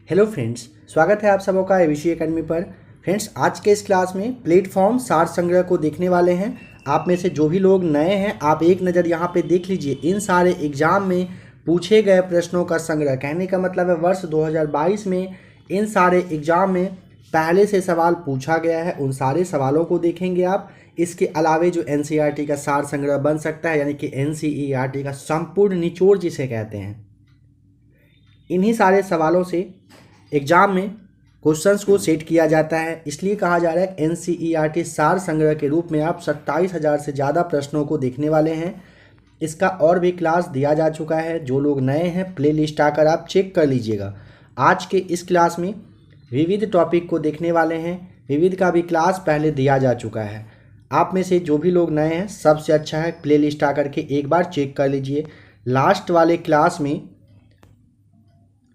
Hello friends, स्वागत है आप सबों का एबीसी एकेडमी पर। फ्रेंड्स, आज के इस क्लास में प्लेटफॉर्म सार संग्रह को देखने वाले हैं। आप में से जो भी लोग नए हैं, आप एक नज़र यहाँ पे देख लीजिए। इन सारे एग्जाम में पूछे गए प्रश्नों का संग्रह, कहने का मतलब है वर्ष 2022 में इन सारे एग्जाम में पहले से सवाल पूछा गया है, उन सारे सवालों को देखेंगे आप। इसके अलावे जो एनसीईआरटी का सार संग्रह बन सकता है, यानी कि एनसीईआरटी का संपूर्ण निचोड़ जिसे कहते हैं, इन्हीं सारे सवालों से एग्जाम में क्वेश्चंस को सेट किया जाता है। इसलिए कहा जा रहा है एनसीईआरटी सार संग्रह के रूप में आप 27,000 से ज़्यादा प्रश्नों को देखने वाले हैं। इसका और भी क्लास दिया जा चुका है। जो लोग नए हैं, प्ले लिस्ट आकर आप चेक कर लीजिएगा। आज के इस क्लास में विविध टॉपिक को देखने वाले हैं। विविध का भी क्लास पहले दिया जा चुका है। आप में से जो भी लोग नए हैं, सबसे अच्छा है प्ले लिस्ट आकर के एक बार चेक कर लीजिए। लास्ट वाले क्लास में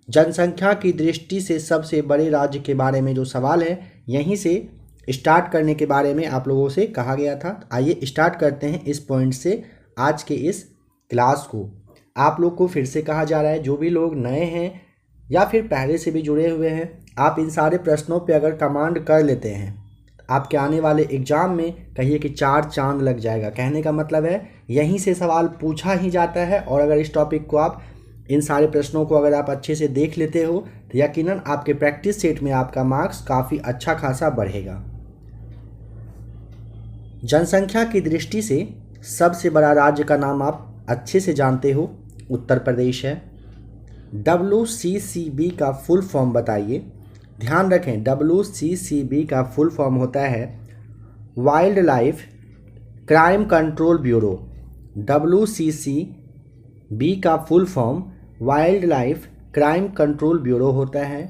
जनसंख्या की दृष्टि से सबसे बड़े राज्य के बारे में जो सवाल है, यहीं से स्टार्ट करने के बारे में आप लोगों से कहा गया था। आइए स्टार्ट करते हैं इस पॉइंट से आज के इस क्लास को। आप लोग को फिर से कहा जा रहा है, जो भी लोग नए हैं या फिर पहले से भी जुड़े हुए हैं, आप इन सारे प्रश्नों पे अगर कमांड कर लेते हैं, आपके आने वाले एग्जाम में कहिए कि 4 चांद लग जाएगा। कहने का मतलब है यहीं से सवाल पूछा ही जाता है। और अगर इस टॉपिक को आप, इन सारे प्रश्नों को अगर आप अच्छे से देख लेते हो, तो यकीनन आपके प्रैक्टिस सेट में आपका मार्क्स काफ़ी अच्छा खासा बढ़ेगा। जनसंख्या की दृष्टि से सबसे बड़ा राज्य का नाम आप अच्छे से जानते हो, उत्तर प्रदेश है। WCCB का फुल फॉर्म बताइए। ध्यान रखें, WCCB का फुल फॉर्म होता है wild life crime control bureau. WCCB का full form wild life crime control bureau होता है।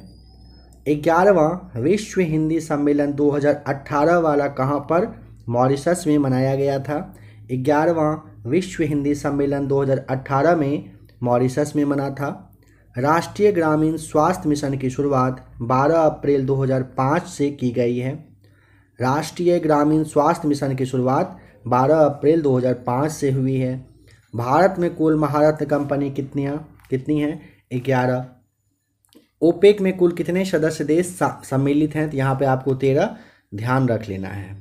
11वां विश्व हिंदी सम्मेलन 2018 वाला कहाँ पर? मॉरिशस में मनाया गया था। 11वां विश्व हिंदी सम्मेलन 2018 में मॉरिशस में मना था। राष्ट्रीय ग्रामीण स्वास्थ्य मिशन की शुरुआत 12 अप्रैल 2005 से की गई है। राष्ट्रीय ग्रामीण स्वास्थ्य मिशन की शुरुआत 12 अप्रैल 2005 से हुई है। भारत में कुल महारत्न कंपनी कितनी हैं? 11। ओपेक में कुल कितने सदस्य देश सम्मिलित हैं? तो यहाँ पे आपको 13 ध्यान रख लेना है।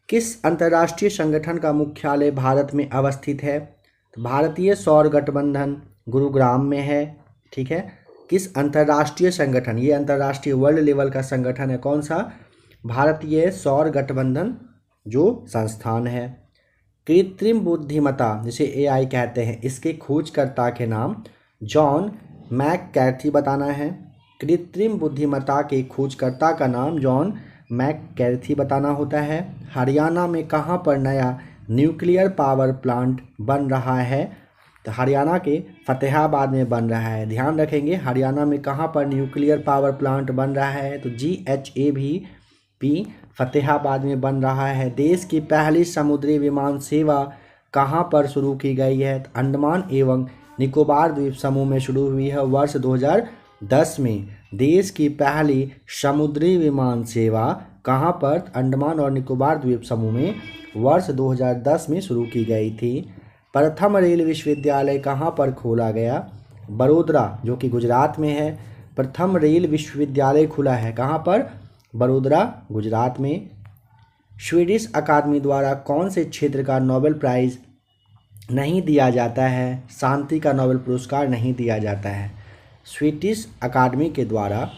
किस अंतर्राष्ट्रीय संगठन का मुख्यालय भारत में अवस्थित है? तो भारतीय सौर गठबंधन गुरुग्राम में है। ठीक है। किस अंतर्राष्ट्रीय संगठन, ये अंतर्राष्ट्रीय वर्ल्ड लेवल का संगठन है, कौन सा? भारतीय सौर गठबंधन जो संस्थान है। कृत्रिम बुद्धिमत्ता जिसे AI कहते हैं, इसके खोजकर्ता के नाम जॉन मैककैर्थी बताना है। कृत्रिम बुद्धिमत्ता के खोजकर्ता का नाम जॉन मैककैर्थी बताना होता है। हरियाणा में कहाँ पर नया न्यूक्लियर पावर प्लांट बन रहा है? तो हरियाणा के फतेहाबाद में बन रहा है। ध्यान रखेंगे, हरियाणा में कहाँ पर न्यूक्लियर पावर प्लांट बन रहा है? तो GHAVP फतेहाबाद में बन रहा है। देश की पहली समुद्री विमान सेवा कहाँ पर शुरू की गई है? तो अंडमान एवं निकोबार द्वीप समूह में शुरू हुई है वर्ष 2010 में। देश की पहली समुद्री विमान सेवा कहाँ पर? अंडमान और निकोबार द्वीप समूह में वर्ष 2010 में शुरू की गई थी। प्रथम रेल विश्वविद्यालय कहाँ पर खोला गया? बड़ोदरा, जो कि गुजरात में है। प्रथम रेल विश्वविद्यालय खुला है कहाँ पर? बड़ोदरा, गुजरात में। स्वीडिश अकादमी द्वारा कौन से क्षेत्र का नोबेल प्राइज़ नहीं दिया जाता है? शांति का नोबेल पुरस्कार नहीं दिया जाता है। स्वीडिश अकादमी के द्वारा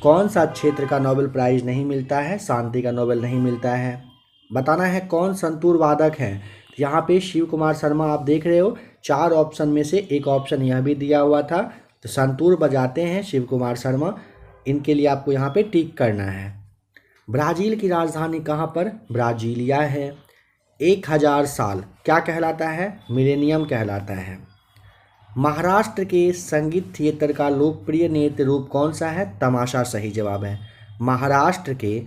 कौन सा क्षेत्र का नोबेल प्राइज़ नहीं मिलता है? शांति का नोबेल नहीं मिलता है। बताना है कौन संतूर वादक है? यहाँ पे शिव कुमार शर्मा आप देख रहे हो। 4 ऑप्शन में से एक ऑप्शन यह भी दिया हुआ था, तो संतूर बजाते हैं शिव कुमार शर्मा। इनके लिए आपको यहाँ पे टिक करना है। ब्राज़ील की राजधानी कहाँ पर? ब्राज़ीलिया है। 1000 साल क्या कहलाता है? मिलेनियम कहलाता है। महाराष्ट्र के संगीत थिएटर का लोकप्रिय नृत्य रूप कौन सा है? तमाशा सही जवाब है। महाराष्ट्र के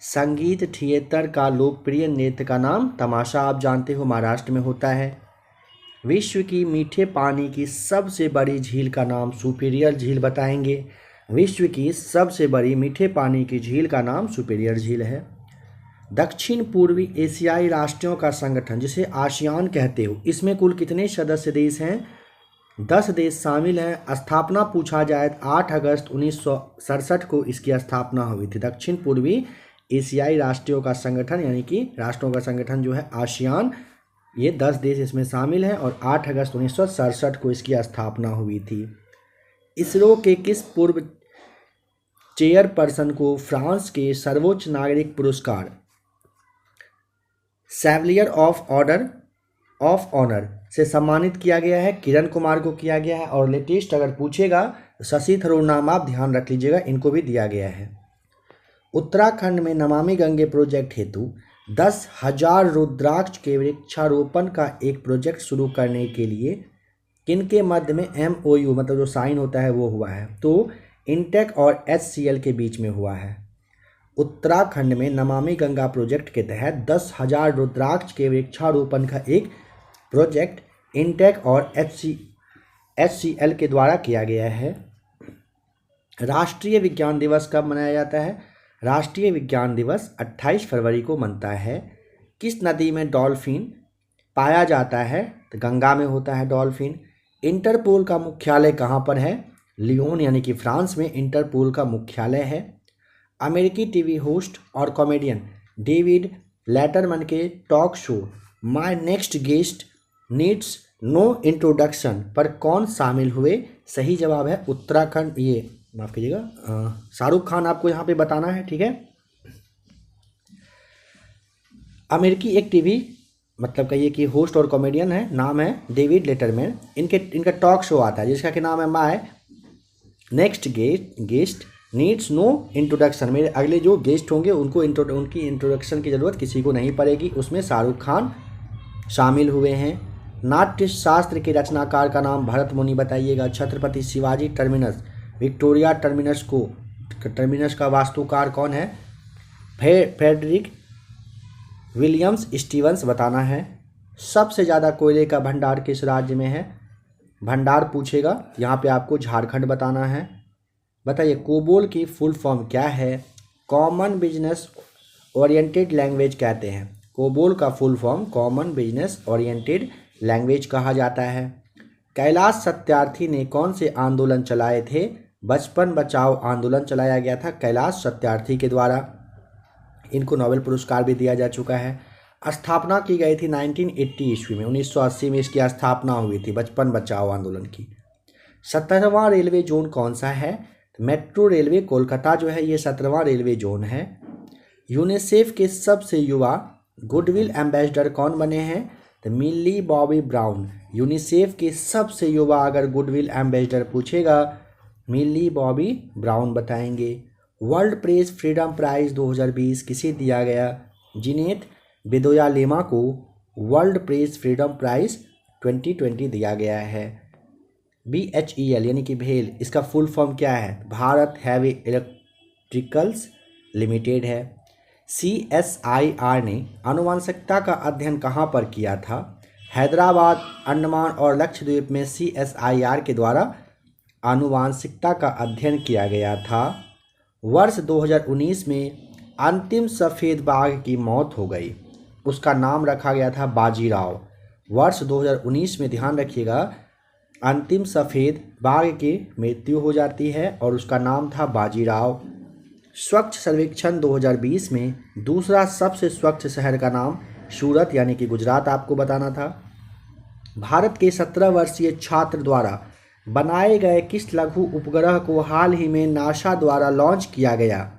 संगीत थिएटर का लोकप्रिय नृत्य का नाम तमाशा, आप जानते हो, महाराष्ट्र में होता है। विश्व की मीठे पानी की सबसे बड़ी झील का नाम सुपीरियर झील बताएंगे। विश्व की सबसे बड़ी मीठे पानी की झील का नाम सुपीरियर झील है। दक्षिण पूर्वी एशियाई राष्ट्रों का संगठन जिसे आसियान कहते हो, इसमें कुल कितने सदस्य देश हैं? 10 देश शामिल हैं। स्थापना पूछा जाए तो 8 अगस्त 1967 को इसकी स्थापना हुई थी। दक्षिण पूर्वी एशियाई राष्ट्रों का संगठन यानी कि राष्ट्रों का संगठन जो है आसियान, ये 10 देश इसमें शामिल हैं और 8 अगस्त 1967 को इसकी स्थापना हुई थी। इसरो के किस पूर्व चेयरपर्सन को फ्रांस के सर्वोच्च नागरिक पुरस्कार सेवलियर ऑफ ऑनर से सम्मानित किया गया है? किरण कुमार को किया गया है। और लेटेस्ट अगर पूछेगा तो शशि थरूर नाम आप ध्यान रख लीजिएगा, इनको भी दिया गया है। उत्तराखंड में नमामि गंगे प्रोजेक्ट हेतु 10,000 रुद्राक्ष के वृक्षारोपण का एक प्रोजेक्ट शुरू करने के लिए किनके मध्य में MOU मतलब जो साइन होता है वो हुआ है? तो इंटेक और HCL के बीच में हुआ है। उत्तराखंड में नमामि गंगा प्रोजेक्ट के तहत 10,000 रुद्राक्ष के वृक्षारोपण का एक प्रोजेक्ट इंटेक और HCL के द्वारा किया गया है। राष्ट्रीय विज्ञान दिवस कब मनाया जाता है? राष्ट्रीय विज्ञान दिवस 28 फरवरी को मनता है। किस नदी में डॉल्फिन पाया जाता है? तो गंगा में होता है डॉल्फिन। इंटरपोल का मुख्यालय कहाँ पर है? लियोन यानी कि फ्रांस में इंटरपोल का मुख्यालय है। अमेरिकी टीवी होस्ट और कॉमेडियन डेविड लेटरमैन के talk show my next guest needs no introduction पर कौन शामिल हुए? सही जवाब है उत्तराखंड, ये माफ़ कीजिएगा शाहरुख खान आपको यहाँ पे बताना है, ठीक है। अमेरिकी एक टीवी मतलब कहिए कि होस्ट और कॉमेडियन है, नाम है डेविड लेटरमैन। इनका टॉक शो आता है जिसका कि नाम है my next guest needs no introduction. मेरे अगले जो गेस्ट होंगे उनकी इंट्रोडक्शन की ज़रूरत किसी को नहीं पड़ेगी। उसमें शाहरुख खान शामिल हुए हैं। नाट्य शास्त्र के रचनाकार का नाम भरत मुनि बताइएगा। Chhatrapati Shivaji terminus Victoria terminus का वास्तुकार कौन है? फ्रेडरिक विलियम्स स्टीवंस बताना है। सबसे ज़्यादा कोयले का भंडार किस राज्य में है? भंडार पूछेगा, यहाँ पे आपको झारखंड बताना है। बताइए कोबोल की फुल फॉर्म क्या है? कॉमन बिजनेस ओरिएंटेड लैंग्वेज कहते हैं। कोबोल का full form common business oriented language कहा जाता है। कैलाश सत्यार्थी ने कौन से आंदोलन चलाए थे? बचपन बचाओ आंदोलन चलाया गया था कैलाश सत्यार्थी के द्वारा। इनको नोबेल पुरस्कार भी दिया जा चुका है। स्थापना की गई थी 1980 ईस्वी में, 1980 में इसकी स्थापना हुई थी बचपन बचाओ आंदोलन की। 17वां रेलवे जोन कौन सा है? मेट्रो रेलवे कोलकाता जो है ये 17वां रेलवे जोन है। यूनिसेफ के सबसे युवा गुडविल एम्बेसडर कौन बने हैं? तो मिली बॉबी ब्राउन। यूनिसेफ के सबसे युवा अगर गुडविल एम्बेसडर पूछेगा मिली बॉबी ब्राउन बताएंगे। वर्ल्ड प्रेस फ्रीडम प्राइज़ 2020 किसे दिया गया? जिनेत बेदोया लेमा को वर्ल्ड प्रेस फ्रीडम प्राइज़ 2020 दिया गया है। BHEL यानी कि भेल, इसका फुल फॉर्म क्या है? भारत हैवी इलेक्ट्रिकल्स लिमिटेड है। CSIR ने आनुवंशिकता का अध्ययन कहाँ पर किया था? हैदराबाद, अंडमान और लक्षद्वीप में CSIR के द्वारा आनुवंशिकता का अध्ययन किया गया था। वर्ष 2019 में अंतिम सफ़ेद बाघ की मौत हो गई, उसका नाम रखा गया था बाजीराव। वर्ष 2019 में ध्यान रखिएगा अंतिम सफ़ेद बाघ की मृत्यु हो जाती है और उसका नाम था बाजीराव। स्वच्छ सर्वेक्षण 2020 में दूसरा सबसे स्वच्छ शहर का नाम सूरत यानी कि गुजरात आपको बताना था। भारत के 17 वर्षीय छात्र द्वारा बनाए गए किस लघु उपग्रह को हाल ही में नासा द्वारा लॉन्च किया गया?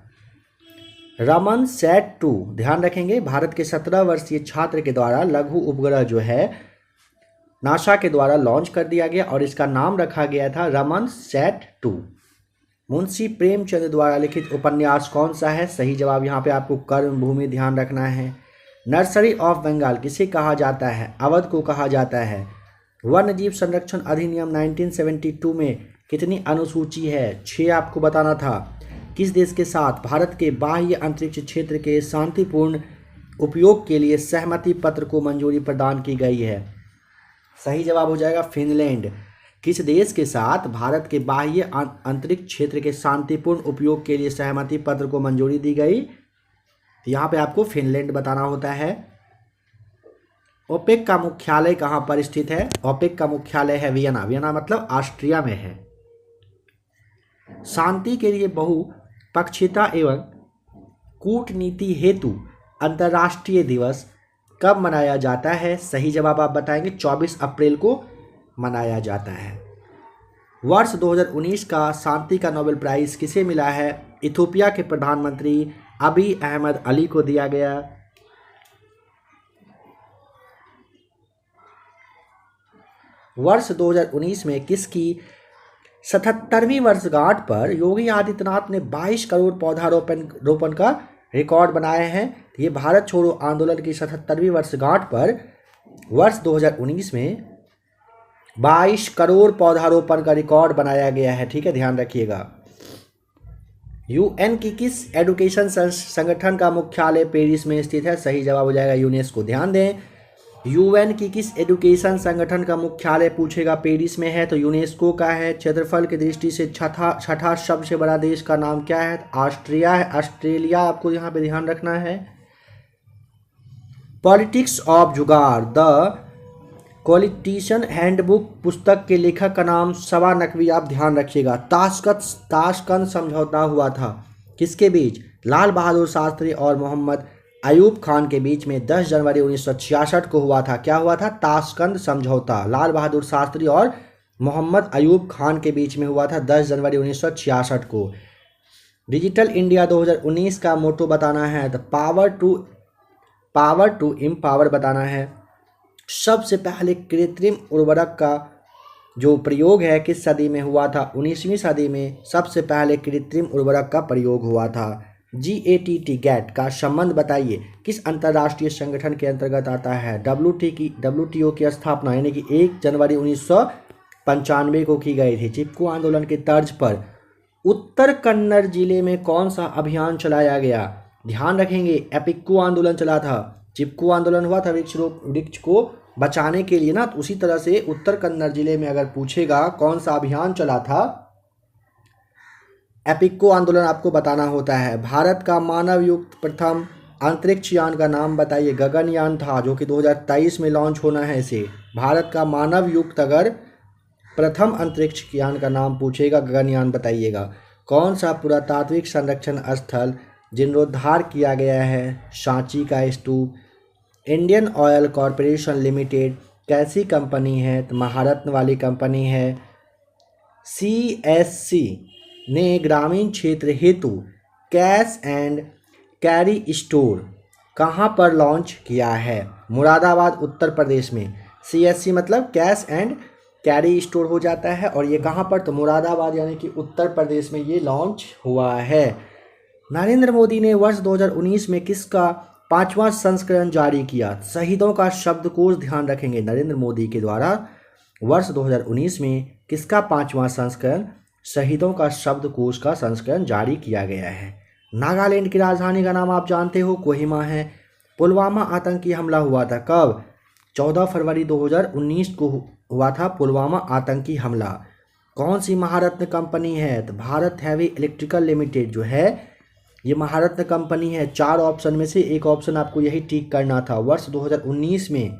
रमन सैट 2। ध्यान रखेंगे भारत के 17 वर्षीय छात्र के द्वारा लघु उपग्रह जो है नासा के द्वारा लॉन्च कर दिया गया और इसका नाम रखा गया था रमन सैट 2। मुंशी प्रेमचंद द्वारा लिखित उपन्यास कौन सा है? सही जवाब यहाँ पे आपको कर्मभूमि ध्यान रखना है। नर्सरी ऑफ बंगाल किसे कहा जाता है? अवध को कहा जाता है। वन्यजीव संरक्षण अधिनियम 1972 में कितनी अनुसूची है? 6 आपको बताना था। किस देश के साथ भारत के बाह्य अंतरिक्ष क्षेत्र के शांतिपूर्ण उपयोग के लिए सहमति पत्र को मंजूरी प्रदान की गई है? सही जवाब हो जाएगा फिनलैंड। किस देश के साथ भारत के बाह्य अंतरिक्ष क्षेत्र के शांतिपूर्ण उपयोग के लिए सहमति पत्र को मंजूरी दी गई? तो यहाँ पे आपको फिनलैंड बताना होता है। ओपेक का मुख्यालय कहाँ पर स्थित है? ओपेक का मुख्यालय है वियना। वियना मतलब ऑस्ट्रिया में है। शांति के लिए बहुपक्षीयता एवं कूटनीति हेतु अंतर्राष्ट्रीय दिवस कब मनाया जाता है? सही जवाब आप बताएंगे। 24 अप्रैल को मनाया जाता है। वर्ष 2019 का शांति का नोबेल प्राइज किसे मिला है? इथियोपिया के प्रधानमंत्री अबी अहमद अली को दिया गया। वर्ष 2019 में किसकी 77वीं वर्षगांठ पर योगी आदित्यनाथ ने 22 करोड़ पौधारोपण का रिकॉर्ड बनाए हैं? ये भारत छोड़ो आंदोलन की 77वीं वर्षगांठ पर वर्ष 2019 में 22 करोड़ पौधारोपण का रिकॉर्ड बनाया गया है। ठीक है, ध्यान रखिएगा। यूएन की किस एजुकेशन संगठन का मुख्यालय पेरिस में स्थित है? सही जवाब हो जाएगा यूनेस्को। ध्यान दें, यूएन की किस एजुकेशन संगठन का मुख्यालय पूछेगा पेरिस में है तो यूनेस्को का है। क्षेत्रफल की दृष्टि से छठा सबसे बड़ा देश का नाम क्या है? ऑस्ट्रिया है। ऑस्ट्रेलिया आपको यहाँ पे ध्यान रखना है। पॉलिटिक्स ऑफ जुगाड़ द पॉलिटिशियन हैंडबुक पुस्तक के लेखक का नाम सवा नकवी आप ध्यान रखिएगा। ताशकंद समझौता हुआ था किसके बीच? लाल बहादुर शास्त्री और मोहम्मद अयूब खान के बीच में 10 जनवरी 1966 को हुआ था। क्या हुआ था? ताशकंद समझौता लाल बहादुर शास्त्री और मोहम्मद अयूब खान के बीच में हुआ था 10 जनवरी 1966 को। डिजिटल इंडिया 2019 का मोटो बताना है तो पावर टू एम्पावर बताना है। सबसे पहले कृत्रिम उर्वरक का जो प्रयोग है किस सदी में हुआ था? 19वीं सदी में सबसे पहले कृत्रिम उर्वरक का प्रयोग हुआ था। गैट का संबंध बताइए किस अंतर्राष्ट्रीय संगठन के अंतर्गत आता है? WTO की स्थापना यानी कि 1 जनवरी 1995 को की गई थी। चिपको आंदोलन के तर्ज पर उत्तर कन्नड़ जिले में कौन सा अभियान चलाया गया? ध्यान रखेंगे, एपिक्को आंदोलन चला था। चिपको आंदोलन हुआ था वृक्ष को बचाने के लिए ना, तो उसी तरह से उत्तर कन्नड़ जिले में अगर पूछेगा कौन सा अभियान चला था, एपिक्को आंदोलन आपको बताना होता है। भारत का मानव युक्त प्रथम अंतरिक्ष यान का नाम बताइए। गगनयान था जो कि 2023 में लॉन्च होना है इसे। भारत का मानव युक्त अगर प्रथम अंतरिक्ष यान का नाम पूछेगा गगनयान बताइएगा। कौन सा पुरातात्विक संरक्षण स्थल जीर्णोद्धार किया गया है? सांची का स्तूप। इंडियन ऑयल कॉरपोरेशन लिमिटेड कैसी कंपनी है? तो महारत्न वाली कंपनी है। CSC ने ग्रामीण क्षेत्र हेतु कैश एंड कैरी स्टोर कहाँ पर लॉन्च किया है? मुरादाबाद उत्तर प्रदेश में। CSC मतलब कैश एंड कैरी स्टोर हो जाता है और ये कहाँ पर? तो मुरादाबाद यानी कि उत्तर प्रदेश में ये लॉन्च हुआ है। नरेंद्र मोदी ने वर्ष 2019 में किसका 5वां संस्करण जारी किया? शहीदों का शब्दकोश ध्यान रखेंगे। नरेंद्र मोदी के द्वारा वर्ष 2019 में किसका 5वां संस्करण शहीदों का शब्दकोश का संस्करण जारी किया गया है। नागालैंड की राजधानी का नाम आप जानते हो, कोहिमा है। पुलवामा आतंकी हमला हुआ था कब? 14 फरवरी 2019 को हुआ था पुलवामा आतंकी हमला। कौन सी महारत्न कंपनी है? तो भारत हैवी इलेक्ट्रिकल लिमिटेड जो है ये महारत्न कंपनी है। 4 ऑप्शन में से एक ऑप्शन आपको यही टिक करना था। वर्ष 2019 में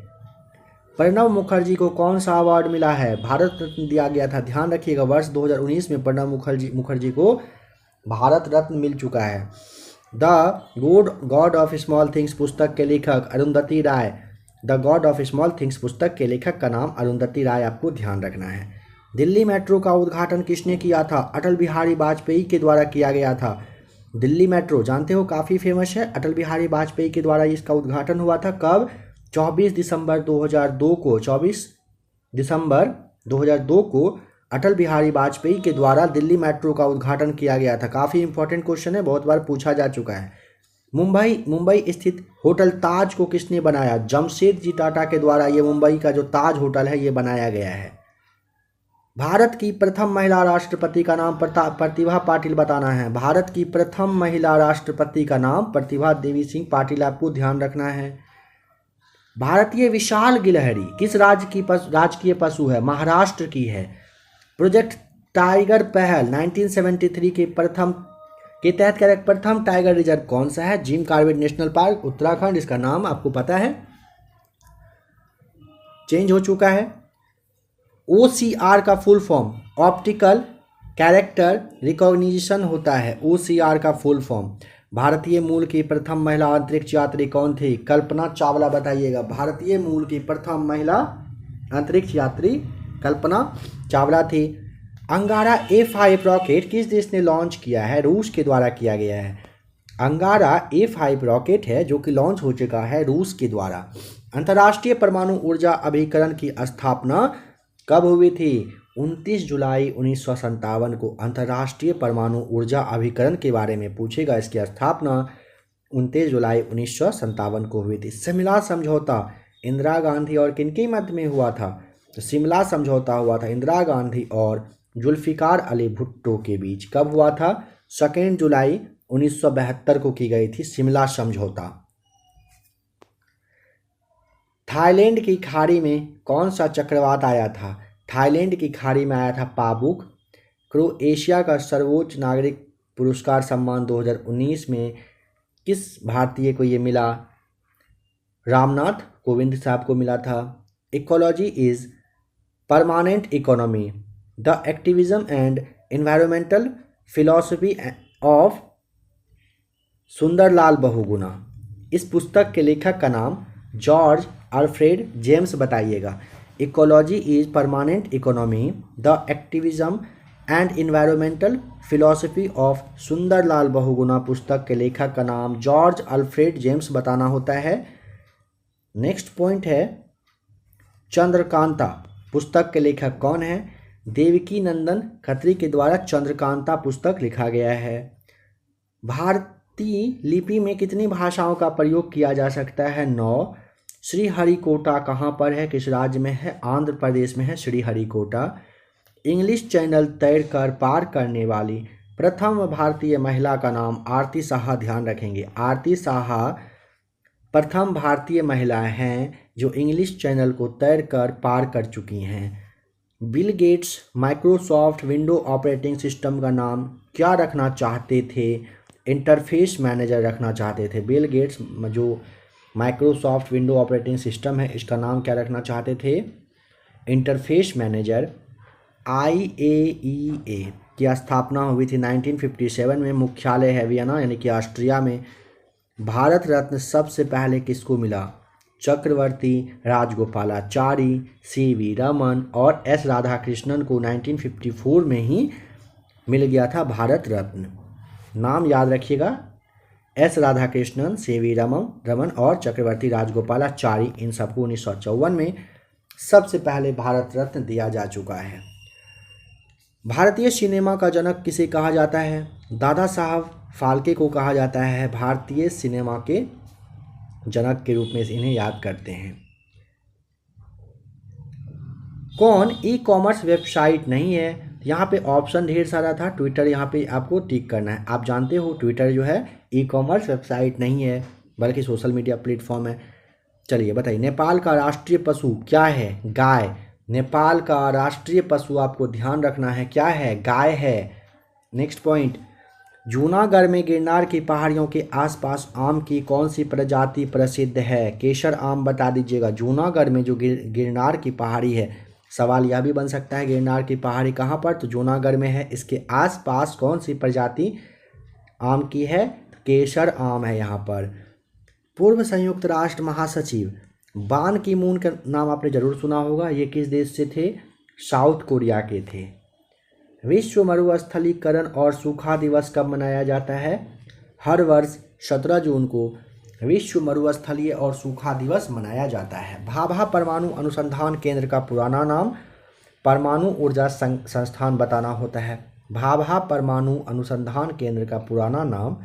प्रणब मुखर्जी को कौन सा अवार्ड मिला है? भारत रत्न दिया गया था। ध्यान रखिएगा, वर्ष 2019 में प्रणब मुखर्जी को भारत रत्न मिल चुका है। The God of Small Things पुस्तक के लेखक Arundhati Roy. The God of Small Things पुस्तक के लेखक का नाम अरुंधति राय आपको ध्यान रखना है। दिल्ली मेट्रो का उद्घाटन किसने किया था? अटल बिहारी वाजपेयी के द्वारा किया गया था। दिल्ली मेट्रो जानते हो काफ़ी फेमस है। अटल बिहारी वाजपेयी के द्वारा इसका उद्घाटन हुआ था कब? 24 दिसंबर 2002 को। 24 दिसंबर 2002 को अटल बिहारी वाजपेयी के द्वारा दिल्ली मेट्रो का उद्घाटन किया गया था। काफ़ी इंपॉर्टेंट क्वेश्चन है, बहुत बार पूछा जा चुका है। मुंबई स्थित होटल ताज को किसने बनाया? जमशेदजी टाटा के द्वारा ये मुंबई का जो ताज होटल है ये बनाया गया है। भारत की प्रथम महिला राष्ट्रपति का नाम प्रतिभा पाटिल बताना है। भारत की प्रथम महिला राष्ट्रपति का नाम प्रतिभा देवी सिंह पाटिल आपको ध्यान रखना है। भारतीय विशाल गिलहरी किस राज्य की राजकीय पशु है? महाराष्ट्र की है। प्रोजेक्ट टाइगर पहल 1973 के तहत प्रथम टाइगर रिजर्व कौन सा है? Jim Corbett national park Uttarakhand, इसका नाम आपको पता है। चेंज हो चुका है। OCR का full form optical character recognition होता है। OCR का फुल फॉर्म। भारतीय मूल की प्रथम महिला अंतरिक्ष यात्री कौन थी? कल्पना चावला। बताइएगा, भारतीय मूल की प्रथम महिला अंतरिक्ष यात्री कल्पना चावला थी। अंगारा A5 रॉकेट किस देश ने लॉन्च किया है? रूस के द्वारा किया गया है। अंगारा A5 रॉकेट है जो कि लॉन्च हो चुका है रूस के द्वारा। अंतर्राष्ट्रीय परमाणु ऊर्जा अभिकरण की स्थापना कब हुई थी? 29 जुलाई 1957 को अंतर्राष्ट्रीय परमाणु ऊर्जा अभिकरण के बारे में पूछेगा। इसकी स्थापना 29 जुलाई 1957 को हुई थी। शिमला समझौता इंदिरा गांधी और किनके मध्य में हुआ था? तो शिमला समझौता हुआ था इंदिरा गांधी और जुल्फिकार अली भुट्टो के बीच। कब हुआ था? 2 जुलाई 1972 को की गई थी शिमला समझौता। थाईलैंड की खाड़ी में कौन सा चक्रवात आया था? थाईलैंड की खाड़ी में आया था पाबुक। क्रोएशिया का सर्वोच्च नागरिक पुरस्कार सम्मान 2019 में किस भारतीय को ये मिला? रामनाथ कोविंद साहब को मिला था। Ecology is permanent economy, the activism and environmental philosophy of Sundarlal Bahuguna. इस पुस्तक के लेखक का नाम जॉर्ज अल्फ्रेड जेम्स। बताइएगा, ecology is permanent economy, the activism and environmental philosophy of Sundarlal Bahuguna पुस्तक के लेखक का नाम जॉर्ज अल्फ्रेड जेम्स बताना होता है। नेक्स्ट पॉइंट है चंद्रकांता पुस्तक के लेखक कौन है? देवकी नंदन खत्री के द्वारा चंद्रकांता पुस्तक लिखा गया है। भारतीय लिपि में कितनी भाषाओं का प्रयोग किया जा सकता है? 9। श्रीहरिकोटा कहाँ पर है? किस राज्य में है? आंध्र प्रदेश में है श्रीहरिकोटा। इंग्लिश चैनल तैरकर पार करने वाली प्रथम भारतीय महिला का नाम आरती साहा। ध्यान रखेंगे, आरती साहा प्रथम भारतीय महिला हैं जो इंग्लिश चैनल को तैरकर पार कर चुकी हैं। Bill Gates Microsoft window operating system का नाम क्या रखना चाहते थे? इंटरफेस मैनेजर रखना चाहते थे। बिल गेट्स जो माइक्रोसॉफ्ट विंडो ऑपरेटिंग सिस्टम है इसका नाम क्या रखना चाहते थे? Interface manager. IAEA की स्थापना हुई थी 1957 में। मुख्यालय है वियना यानी कि ऑस्ट्रिया में। भारत रत्न सबसे पहले किसको मिला? चक्रवर्ती राजगोपालाचारी, CV रमन और S राधाकृष्णन को 1954 में ही मिल गया था भारत रत्न। नाम याद रखिएगा, S राधाकृष्णन, CV रमन और चक्रवर्ती राजगोपालाचारी, इन सबको 1954 में सबसे पहले भारत रत्न दिया जा चुका है। भारतीय सिनेमा का जनक किसे कहा जाता है? दादा साहब फाल्के को कहा जाता है भारतीय सिनेमा के जनक के रूप में इन्हें याद करते हैं। कौन ई-कॉमर्स वेबसाइट नहीं है? यहाँ पे ऑप्शन ढेर सारा था। ट्विटर यहाँ पे आपको टिक करना है। आप जानते हो ट्विटर जो है ई-कॉमर्स वेबसाइट नहीं है बल्कि सोशल मीडिया प्लेटफॉर्म है। चलिए बताइए, नेपाल का राष्ट्रीय पशु क्या है? गाय। नेपाल का राष्ट्रीय पशु आपको ध्यान रखना है क्या है? गाय है। नेक्स्ट पॉइंट, जूनागढ़ में गिरनार की पहाड़ियों के आसपास आम की कौन सी प्रजाति प्रसिद्ध है? केसर आम बता दीजिएगा। जूनागढ़ में जो गिरनार की पहाड़ी है, सवाल यह भी बन सकता है गिरनार की पहाड़ी कहाँ पर? तो जूनागढ़ में है। इसके आसपास कौन सी प्रजाति आम की है? केसर आम है यहाँ पर। पूर्व संयुक्त राष्ट्र महासचिव बान की मून का नाम आपने जरूर सुना होगा। ये किस देश से थे? साउथ कोरिया के थे। विश्व मरुस्थलीकरण और सूखा दिवस कब मनाया जाता है? हर वर्ष 17 जून को विश्व मरुस्थलीय और सूखा दिवस मनाया जाता है। भाभा परमाणु अनुसंधान केंद्र का पुराना नाम परमाणु ऊर्जा संस्थान बताना होता है। भाभा परमाणु अनुसंधान केंद्र का पुराना नाम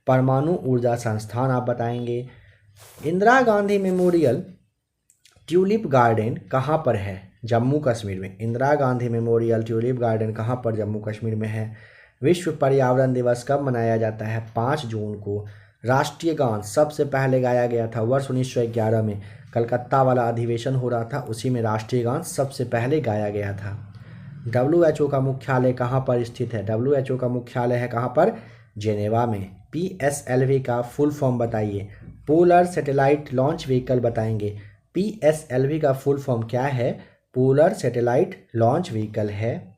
परमाणु ऊर्जा संस्थान आप बताएंगे। Indira Gandhi memorial tulip garden कहाँ पर है? जम्मू कश्मीर में। Indira Gandhi memorial tulip garden कहाँ पर? जम्मू कश्मीर में है। विश्व पर्यावरण दिवस कब मनाया जाता है? 5 जून को। राष्ट्रीय गान सबसे पहले गाया गया था वर्ष 1911 में। कलकत्ता वाला अधिवेशन हो रहा था, उसी में राष्ट्रीय गान सबसे पहले गाया गया था। WHO का मुख्यालय कहाँ पर स्थित है? WHO का मुख्यालय है कहाँ पर? जेनेवा में। PSLV का फुल फॉर्म बताइए। पोलर सैटेलाइट लॉन्च व्हीकल बताएंगे। PSLV का फुल फॉर्म क्या है? पोलर सैटेलाइट लॉन्च व्हीकल है।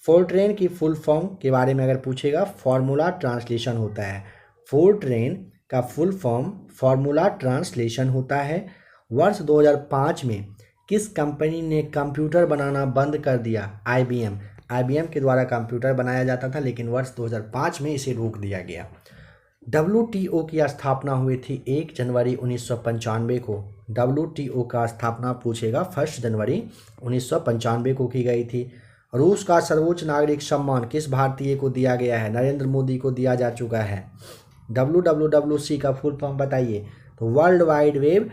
फोर्ट्रेन की फुल फॉर्म के बारे में अगर पूछेगा, फॉर्मूला ट्रांसलेशन होता है। फोर्ट्रेन का फुल फॉर्म फॉर्मूला ट्रांसलेशन होता है। वर्ष 2005 में किस कंपनी ने कंप्यूटर बनाना बंद कर दिया? IBM के द्वारा कंप्यूटर बनाया जाता था, लेकिन वर्ष 2005 में इसे रोक दिया गया। WTO की स्थापना हुई थी 1 जनवरी 1995 को। WTO का स्थापना पूछेगा 1 जनवरी 1995 को की गई थी। रूस का सर्वोच्च नागरिक सम्मान किस भारतीय को दिया गया है? नरेंद्र मोदी को दिया जा चुका है। WWWC का फुल फॉर्म बताइए। तो वर्ल्ड वाइड वेब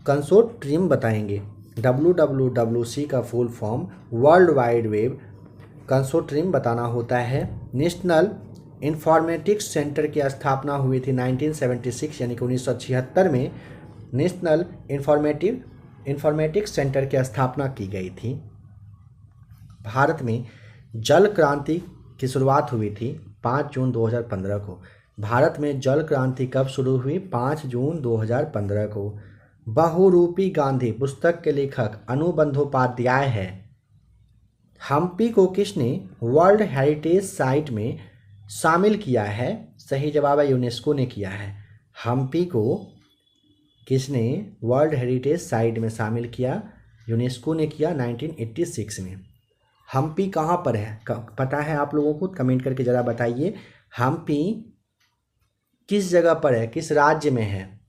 कंसोर्टियम बताएंगे। WWWC का full form world wide web consortium बताना होता है। नेशनल इंफॉर्मेटिक्स सेंटर की स्थापना हुई थी 1976 यानी कि 1976 में नेशनल इंफॉर्मेटिक्स सेंटर की स्थापना की गई थी। भारत में जल क्रांति की शुरुआत हुई थी 5 जून 2015 को। भारत में जल क्रांति कब शुरू हुई? 5 जून 2015 को। बहुरूपी गांधी पुस्तक के लेखक अनु बंदोपाध्याय है। हम्पी को किसने वर्ल्ड हेरिटेज साइट में शामिल किया है? सही जवाब है यूनेस्को ने किया है। हम्पी को किसने वर्ल्ड हेरिटेज साइट में शामिल किया? यूनेस्को ने किया 1986 में। हम्पी कहाँ पर है? पता है आप लोगों को? कमेंट करके ज़रा बताइए। हम्पी किस जगह पर है, किस राज्य में है?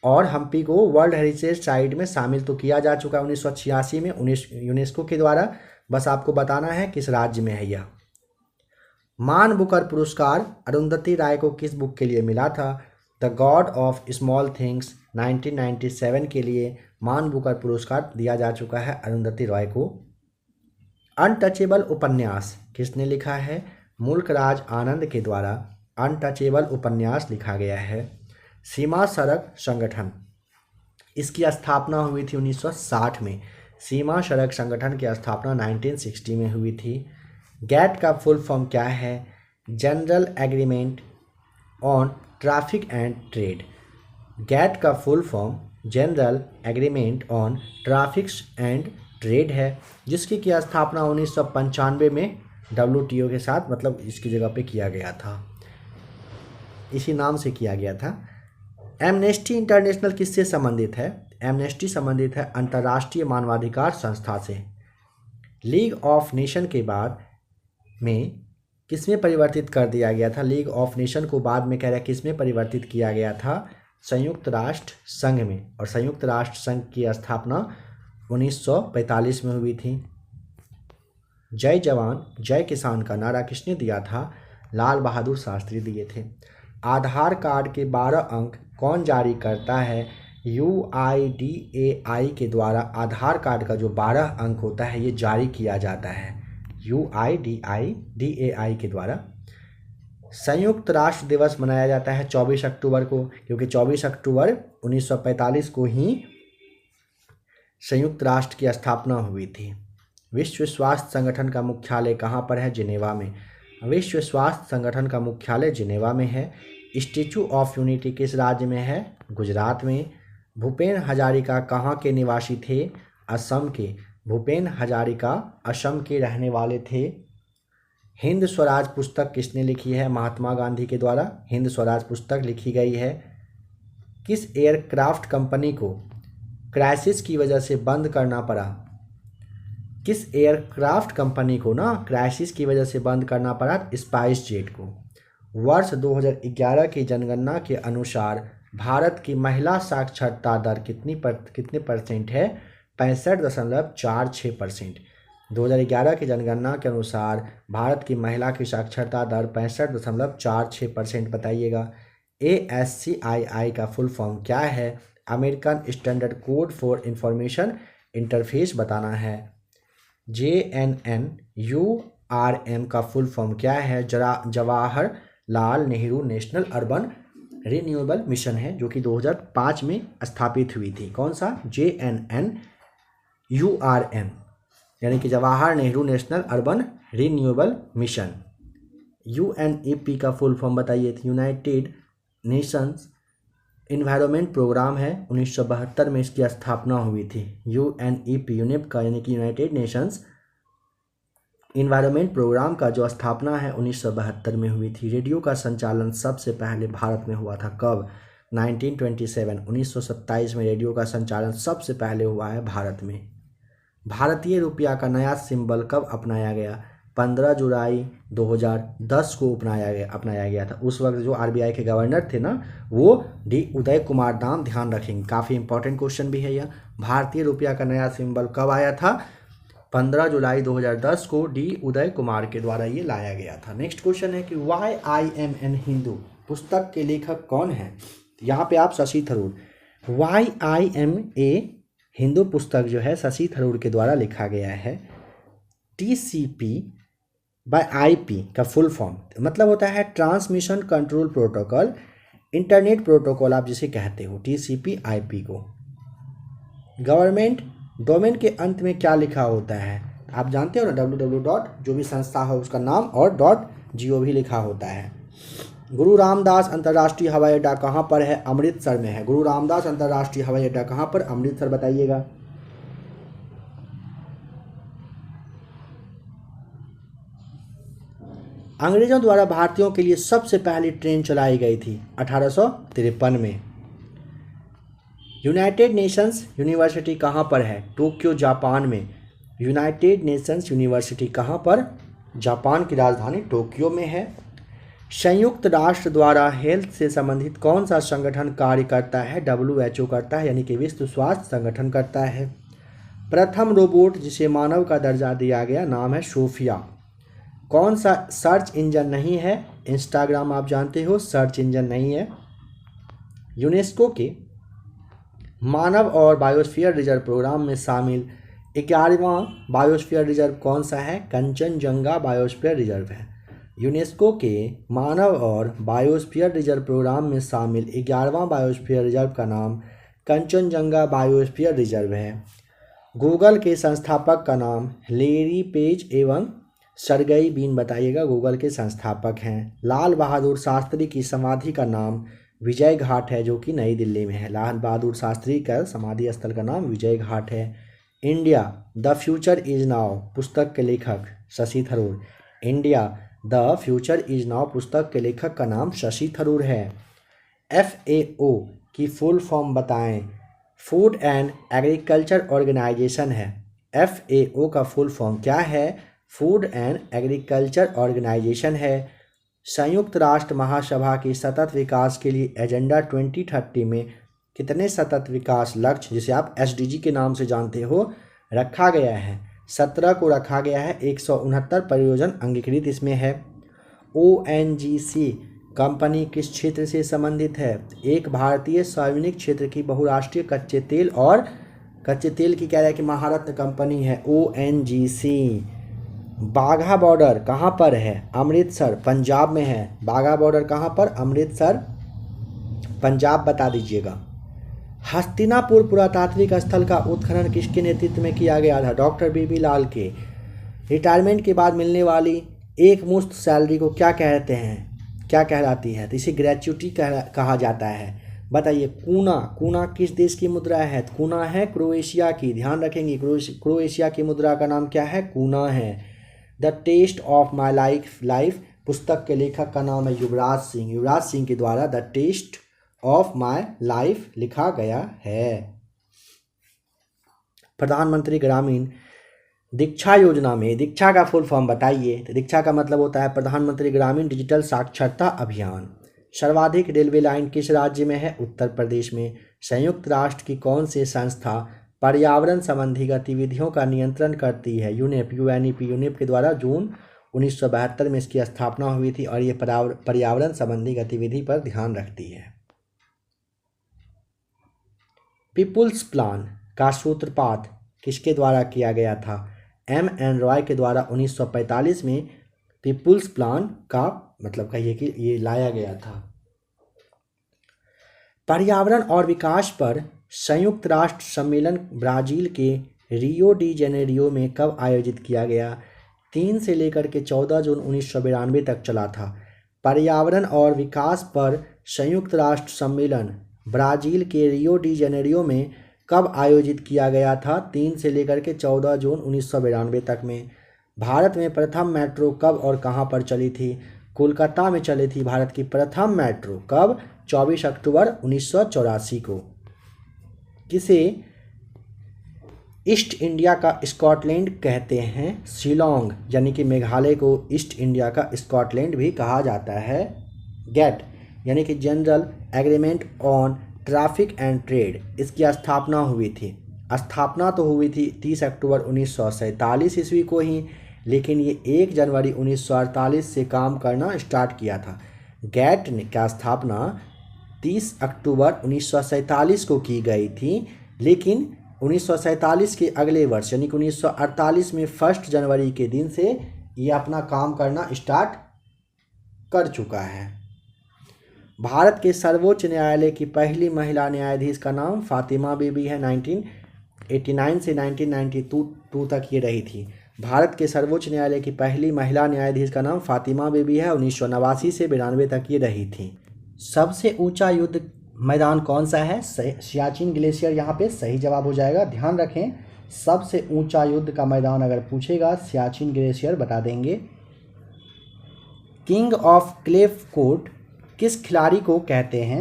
और हम्पी को वर्ल्ड हेरिटेज साइट में शामिल तो किया जा चुका है 1986 में यूनेस्को के द्वारा। बस आपको बताना है किस राज्य में है यह। मान बुकर पुरस्कार अरुंधति राय को किस बुक के लिए मिला था? The God of Small things 1997 के लिए मान बुकर पुरस्कार दिया जा चुका है अरुंधति रॉय को। अनटचेबल उपन्यास किसने लिखा है? मुल्क राज आनंद के द्वारा अनटचेबल उपन्यास लिखा गया है। सीमा सड़क संगठन, इसकी स्थापना हुई थी 1960 में। सीमा सड़क संगठन की स्थापना 1960 में हुई थी। गैट का फुल फॉर्म क्या है? General agreement on traffic and trade. GATT का full form general agreement on traffic and trade है, जिसकी की स्थापना 1995 में WTO के साथ, मतलब इसकी जगह पे किया गया था, इसी नाम से किया गया था। एमनेस्टी इंटरनेशनल किससे संबंधित है? एमनेस्टी संबंधित है अंतर्राष्ट्रीय मानवाधिकार संस्था से। लीग ऑफ नेशन के बाद में किसमें परिवर्तित कर दिया गया था? लीग ऑफ नेशन को बाद में कह रहा है किसमें परिवर्तित किया गया था? संयुक्त राष्ट्र संघ में। और संयुक्त राष्ट्र संघ की स्थापना 1945 में हुई थी। जय जवान जय किसान का नारा किसने दिया था? लाल बहादुर शास्त्री दिए थे। आधार कार्ड के 12 अंक कौन जारी करता है? UIDAI के द्वारा आधार कार्ड का जो 12 अंक होता है ये जारी किया जाता है UIDAI के द्वारा। संयुक्त राष्ट्र दिवस मनाया जाता है 24 अक्टूबर को, क्योंकि 24 अक्टूबर 1945 को ही संयुक्त राष्ट्र की स्थापना हुई थी। विश्व स्वास्थ्य संगठन का मुख्यालय कहाँ पर है? जिनेवा में। विश्व स्वास्थ्य संगठन का मुख्यालय जिनेवा में है। स्टैचू ऑफ यूनिटी किस राज्य में है? गुजरात में। भूपेन हजारिका कहाँ के निवासी थे? असम के। भूपेन हजारिका असम के रहने वाले थे। हिंद स्वराज पुस्तक किसने लिखी है? महात्मा गांधी के द्वारा हिंद स्वराज पुस्तक लिखी गई है। किस एयरक्राफ्ट कंपनी को क्राइसिस की वजह से बंद करना पड़ा? किस एयरक्राफ्ट कंपनी को ना क्राइसिस की वजह से बंद करना पड़ा? स्पाइस जेट को। वर्ष 2011 की जनगणना के अनुसार भारत की महिला साक्षरता दर कितने परसेंट है? 65.46%। 2011 की जनगणना के अनुसार भारत की महिला की साक्षरता दर 65.46% बताइएगा। ASCII का फुल फॉर्म क्या है? American standard code for information interface बताना है। JNNURM का फुल फॉर्म क्या है? Jawaharlal Nehru national urban renewable mission है, जो कि 2005 में स्थापित हुई थी। कौन सा? JNNURM यानी कि Jawahar Nehru national urban renewable mission. UNEP का फुल फॉर्म बताइए। यूनाइटेड नेशंस इन्वायरमेंट प्रोग्राम है, 1972 में इसकी स्थापना हुई थी। यूएनईपी, यूनिप का यानी कि यूनाइटेड नेशंस इन्वायरमेंट प्रोग्राम का जो स्थापना है 1972 में हुई थी। रेडियो का संचालन सबसे पहले भारत में हुआ था, कब? 1927, 1927 में रेडियो का संचालन सबसे पहले हुआ है भारत में। भारतीय रुपया का नया सिंबल कब अपनाया गया? 15 जुलाई 2010 को अपनाया गया था। उस वक्त जो आरबीआई के गवर्नर थे ना, वो डी उदय कुमार नाम, ध्यान रखेंगे, काफ़ी इंपॉर्टेंट क्वेश्चन भी है यह। भारतीय रुपया का नया सिंबल कब आया था? 15 जुलाई 2010 को डी उदय कुमार के द्वारा ये लाया गया था। नेक्स्ट क्वेश्चन है कि why I am an Hindu पुस्तक के लेखक कौन है? यहाँ पे आप Shashi Tharoor. Why I am a Hindu पुस्तक जो है शशि थरूर के द्वारा लिखा गया है। टीसीपी बाय आईपी का फुल फॉर्म मतलब होता है transmission control protocol, internet protocol आप जिसे कहते हो, टीसीपी आईपी को। गवर्नमेंट डोमेन के अंत में क्या लिखा होता है? आप जानते हो ना, www. जो भी संस्था है उसका नाम और .gov लिखा होता है। गुरु रामदास अंतर्राष्ट्रीय हवाई अड्डा कहाँ पर है? अमृतसर में है। गुरु रामदास अंतर्राष्ट्रीय हवाई अड्डा कहाँ पर? अमृतसर, बताइएगा। अंग्रेजों द्वारा भारतीयों के लिए सबसे पहली ट्रेन चलाई गई थी 1853 में। यूनाइटेड नेशंस यूनिवर्सिटी कहाँ पर है? टोक्यो, जापान में। यूनाइटेड नेशंस यूनिवर्सिटी कहाँ पर? जापान की राजधानी टोक्यो में है। संयुक्त राष्ट्र द्वारा हेल्थ से संबंधित कौन सा संगठन कार्य करता है? WHO करता है, यानी कि विश्व स्वास्थ्य संगठन करता है। प्रथम रोबोट जिसे मानव का दर्जा दिया गया, नाम है सोफिया। कौन सा सर्च इंजन नहीं है? इंस्टाग्राम, आप जानते हो सर्च इंजन नहीं है। यूनेस्को के मानव और बायोस्फीयर रिजर्व प्रोग्राम में शामिल 11वां बायोस्फीयर रिजर्व कौन सा है? कंचनजंगा बायोस्फीयर रिजर्व है। यूनेस्को के मानव और बायोस्फीयर रिजर्व प्रोग्राम में शामिल 11वां बायोस्फीयर रिजर्व का नाम कंचनजंगा बायोस्फीयर रिजर्व है। गूगल के संस्थापक का नाम लेरी पेज एवं सरगई बीन, बताइएगा, गूगल के संस्थापक हैं। लाल बहादुर शास्त्री की समाधि का नाम विजय घाट है, जो कि नई दिल्ली में है। लाल बहादुर शास्त्री का समाधि स्थल का नाम विजय घाट है। India the future is now पुस्तक के लेखक Shashi Tharoor. India the future is now पुस्तक के लेखक का नाम शशि थरूर है। FAO की फुल फॉर्म बताएं। फूड एंड एग्रीकल्चर ऑर्गेनाइजेशन है। FAO का फुल फॉर्म क्या है? फूड एंड एग्रीकल्चर ऑर्गेनाइजेशन है। संयुक्त राष्ट्र महासभा की सतत विकास के लिए एजेंडा 2030 में कितने सतत विकास लक्ष्य, जिसे आप SDG के नाम से जानते हो, रखा गया है? 17 को रखा गया है। 169 परियोजना अंगीकृत इसमें है। ONGC कंपनी किस क्षेत्र से संबंधित है? एक भारतीय सार्वजनिक क्षेत्र की बहुराष्ट्रीय कच्चे तेल की कह रहा है कि महारत्न कंपनी है ONGC। बाघा बॉर्डर कहाँ पर है? अमृतसर, पंजाब में है। बाघा बॉर्डर कहाँ पर? अमृतसर, पंजाब, बता दीजिएगा। हस्तिनापुर पुरातात्विक स्थल का उत्खनन किसके नेतृत्व में किया गया था? डॉक्टर BB लाल के। रिटायरमेंट के बाद मिलने वाली एक मुश्त सैलरी को क्या कहते हैं, क्या कहलाती है? तो इसे ग्रेच्युटी कहा जाता है। बताइए, कूना किस देश की मुद्रा है? कूना है क्रोएशिया की, ध्यान रखेंगे। क्रोएशिया की मुद्रा का नाम क्या है? कूना है। The test of my life पुस्तक के लेखक का नाम है युवराज सिंह। युवराज सिंह के द्वारा the test of my life लिखा गया है। प्रधानमंत्री ग्रामीण दीक्षा योजना में दीक्षा का फुल फॉर्म बताइए। तो दीक्षा का मतलब होता है प्रधानमंत्री ग्रामीण डिजिटल साक्षरता अभियान। सर्वाधिक रेलवे लाइन किस राज्य में है? उत्तर प्रदेश में। संयुक्त राष्ट्र की कौन सी संस्था पर्यावरण संबंधी गतिविधियों का नियंत्रण करती है? UNEP के द्वारा जून 1972 में इसकी स्थापना हुई थी और ये पर्यावरण संबंधी गतिविधि पर ध्यान रखती है। पीपुल्स प्लान का सूत्रपात किसके द्वारा किया गया था? MN रॉय के द्वारा 1945 में पीपुल्स प्लान का मतलब कहिए कि ये लाया गया था। पर्यावरण और विकास पर संयुक्त राष्ट्र सम्मेलन ब्राजील के रियो डी जेनेरियो में कब आयोजित किया गया? 3 से लेकर के 14 जून 1992 तक चला था। पर्यावरण और विकास पर संयुक्त राष्ट्र सम्मेलन ब्राज़ील के रियो डी जेनेरियो में कब आयोजित किया गया था? 3 से लेकर के 14 जून 1992 तक में। भारत में प्रथम मेट्रो कब और कहां पर चली थी? कोलकाता में चली थी भारत की प्रथम मेट्रो। कब? 24 अक्टूबर 1984 को। किसे ईस्ट इंडिया का स्कॉटलैंड कहते हैं? शिलोंग यानी कि मेघालय को ईस्ट इंडिया का स्कॉटलैंड भी कहा जाता है। गेट यानी कि general agreement on traffic and trade, इसकी स्थापना हुई थी। स्थापना तो हुई थी 30 अक्टूबर 1947 ईस्वी को ही, लेकिन ये 1 जनवरी 1948 से काम करना स्टार्ट किया था। गेट का स्थापना 30 अक्टूबर 1947 को की गई थी, लेकिन 1947 के अगले वर्ष यानी कि 1948 में 1 जनवरी के दिन से ये अपना काम करना स्टार्ट कर चुका है। भारत के सर्वोच्च न्यायालय की पहली महिला न्यायाधीश का नाम फातिमा बीबी है। 1989 से 1992 तक ये रही थी। भारत के सर्वोच्च न्यायालय की पहली महिला न्यायाधीश का नाम फातिमा बीबी है। 1989 से 92 तक ये रही थी। सबसे ऊंचा युद्ध मैदान कौन सा है? सियाचिन ग्लेशियर यहाँ पे सही जवाब हो जाएगा। ध्यान रखें, सबसे ऊंचा युद्ध का मैदान अगर पूछेगा सियाचिन ग्लेशियर बता देंगे। किंग ऑफ क्ले कोर्ट किस खिलाड़ी को कहते हैं?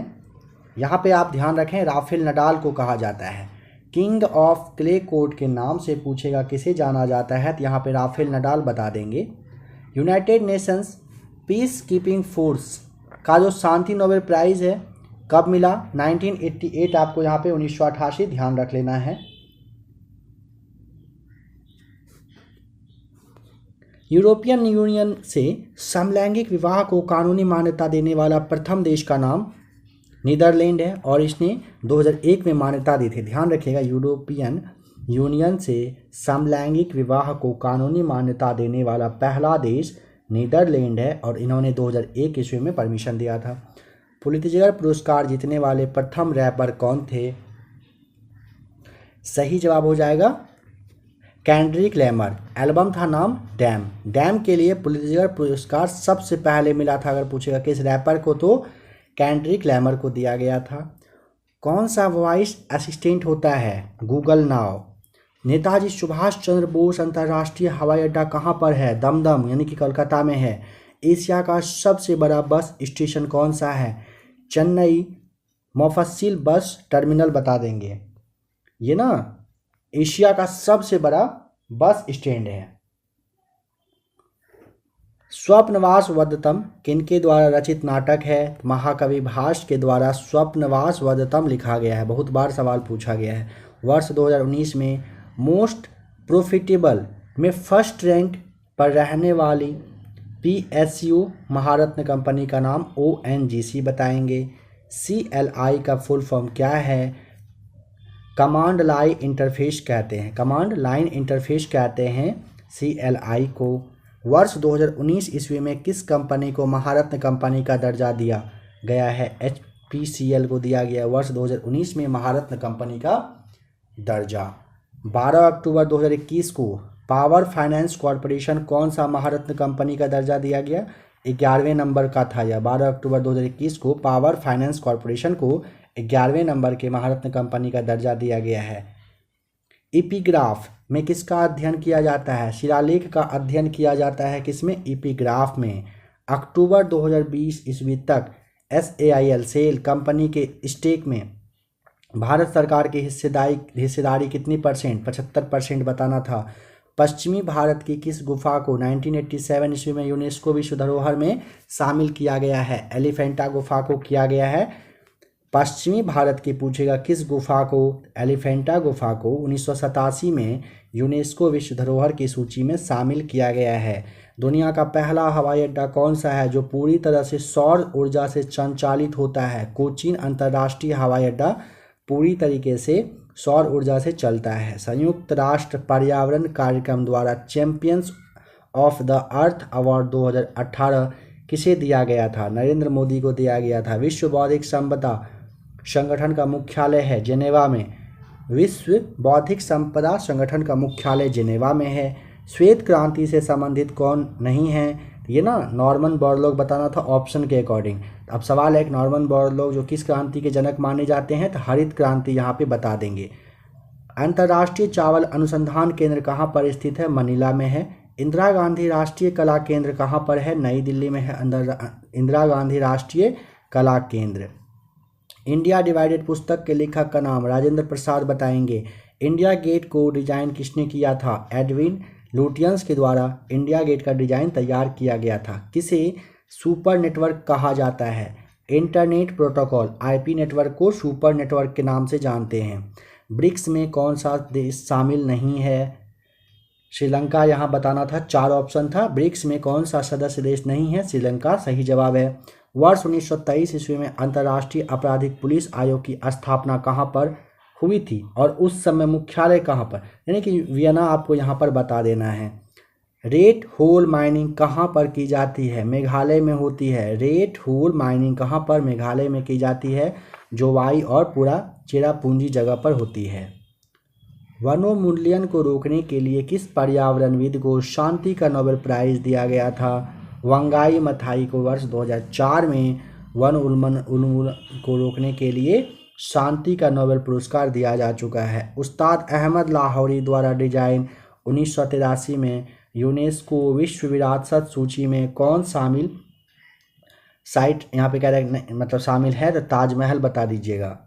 यहाँ पे आप ध्यान रखें, राफेल नडाल को कहा जाता है। किंग ऑफ क्ले कोर्ट के नाम से पूछेगा किसे जाना जाता है, तो यहाँ पे राफेल नडाल बता देंगे। United Nations peace keeping force का जो शांति नोबेल प्राइज़ है कब मिला? 1988 आपको यहाँ पे 1988 ध्यान रख लेना है। यूरोपियन यूनियन से समलैंगिक विवाह को कानूनी मान्यता देने वाला प्रथम देश का नाम नीदरलैंड है और इसने 2001 में मान्यता दी थी। ध्यान रखिएगा, यूरोपियन यूनियन से समलैंगिक विवाह को कानूनी मान्यता देने वाला पहला देश नीदरलैंड है और इन्होंने 2001 ईस्वी में परमिशन दिया था। पुलित्ज़र पुरस्कार जीतने वाले प्रथम रैपर कौन थे? सही जवाब हो जाएगा केंड्रिक लैमर। एल्बम था नाम डैम। डैम के लिए पुलित्ज़र पुरस्कार सबसे पहले मिला था। अगर पूछेगा किस रैपर को, तो केंड्रिक लैमर को दिया गया था। कौन सा वॉइस असिस्टेंट होता है गूगल नाउ? नेताजी सुभाष चंद्र बोस अंतर्राष्ट्रीय हवाई अड्डा कहाँ पर है? दमदम यानी कि कोलकाता में है। एशिया का सबसे बड़ा बस स्टेशन कौन सा है? चेन्नई मुफस्सिल बस टर्मिनल बता देंगे। ये ना एशिया का सबसे बड़ा बस स्टैंड है। स्वप्नवास वदतम किनके द्वारा रचित नाटक है? महाकवि भास के द्वारा स्वप्नवास वदतम लिखा गया है। बहुत बार सवाल पूछा गया है। वर्ष 2019 में मोस्ट प्रॉफिटेबल में फर्स्ट रैंक पर रहने वाली PSU महारत्न कंपनी का नाम ONGC बताएंगे। CLI का फुल फॉर्म क्या है? कमांड लाइन इंटरफेस कहते हैं। कमांड लाइन इंटरफेस कहते हैं CLI को। वर्ष 2019 ईस्वी में किस कंपनी को महारत्न कंपनी का दर्जा दिया गया है? HPCL को दिया गया वर्ष 2019 में महारत्न कंपनी का दर्जा। 12 अक्टूबर 2021 को पावर फाइनेंस कॉरपोरेशन कौन सा महारत्न कंपनी का दर्जा दिया गया? 11वें नंबर का था यह। 12 अक्टूबर 2021 को पावर फाइनेंस कॉरपोरेशन को 11वें नंबर के महारत्न कंपनी का दर्जा दिया गया है। एपिग्राफ में किसका अध्ययन किया जाता है? शिलालेख का अध्ययन किया जाता है। किसमें? एपिग्राफ में। अक्टूबर 2020 ईस्वी तक SAIL सेल कंपनी के स्टेक में भारत सरकार की हिस्सेदारी कितनी %? 75% बताना था। पश्चिमी भारत की किस गुफा को 1987 ईस्वी में यूनेस्को विश्व धरोहर में शामिल किया गया है? एलिफेंटा गुफा को किया गया है। पश्चिमी भारत की पूछेगा किस गुफा को? एलिफेंटा गुफा को 1987 में यूनेस्को विश्व धरोहर की सूची में शामिल किया गया है। दुनिया का पहला हवाई अड्डा कौन सा है जो पूरी तरह से सौर ऊर्जा से संचालित होता है? कोचीन अंतर्राष्ट्रीय हवाई अड्डा पूरी तरीके से सौर ऊर्जा से चलता है। संयुक्त राष्ट्र पर्यावरण कार्यक्रम द्वारा champions of the earth award 2018 किसे दिया गया था? नरेंद्र मोदी को दिया गया था। विश्व बौद्धिक संपदा संगठन का मुख्यालय है जेनेवा में। विश्व बौद्धिक संपदा संगठन का मुख्यालय जेनेवा में है। श्वेत क्रांति से संबंधित कौन नहीं है? ये ना नॉर्मन बोरलॉग बताना था ऑप्शन के अकॉर्डिंग। अब सवाल है कि नॉर्मन बोरलॉग जो किस क्रांति के जनक माने जाते हैं, तो हरित क्रांति यहाँ पे बता देंगे। अंतर्राष्ट्रीय चावल अनुसंधान केंद्र कहाँ पर स्थित है, मनीला में है। इंदिरा गांधी राष्ट्रीय कला केंद्र कहाँ पर है, नई दिल्ली में है इंदिरा गांधी राष्ट्रीय कला केंद्र। इंडिया डिवाइडेड पुस्तक के लेखक का नाम राजेंद्र प्रसाद बताएंगे। इंडिया गेट को डिजाइन किसने किया था, एडविन लुटियंस के द्वारा इंडिया गेट का डिजाइन तैयार किया गया था। किसे सुपर नेटवर्क कहा जाता है, इंटरनेट प्रोटोकॉल आईपी नेटवर्क को सुपर नेटवर्क के नाम से जानते हैं। ब्रिक्स में कौन सा देश शामिल नहीं है, श्रीलंका यहाँ बताना था, 4 ऑप्शन था। ब्रिक्स में कौन सा सदस्य देश नहीं है, श्रीलंका सही जवाब है। वर्ष 1923 ईस्वी में अंतर्राष्ट्रीय आपराधिक पुलिस आयोग की स्थापना कहाँ पर हुई थी और उस समय मुख्यालय कहाँ पर, यानी कि वियना आपको यहाँ पर बता देना है। रेड होल माइनिंग कहाँ पर की जाती है, मेघालय में होती है। रेड होल माइनिंग कहाँ पर, मेघालय में की जाती है, जोवाई और पूरा चेरापूंजी जगह पर होती है। वनोन्मूलन को रोकने के लिए किस पर्यावरणविद को शांति का नोबेल प्राइज़ दिया गया था, वंगाई मथाई को वर्ष 2004 में वन उन्मूलन को रोकने के लिए शांति का नोबेल पुरस्कार दिया जा चुका है। उस्ताद अहमद लाहौरी द्वारा डिजाइन 1983 में यूनेस्को विश्व विरासत सूची में कौन शामिल साइट, यहाँ पे कह रहे हैं मतलब शामिल है, तो ताजमहल बता दीजिएगा।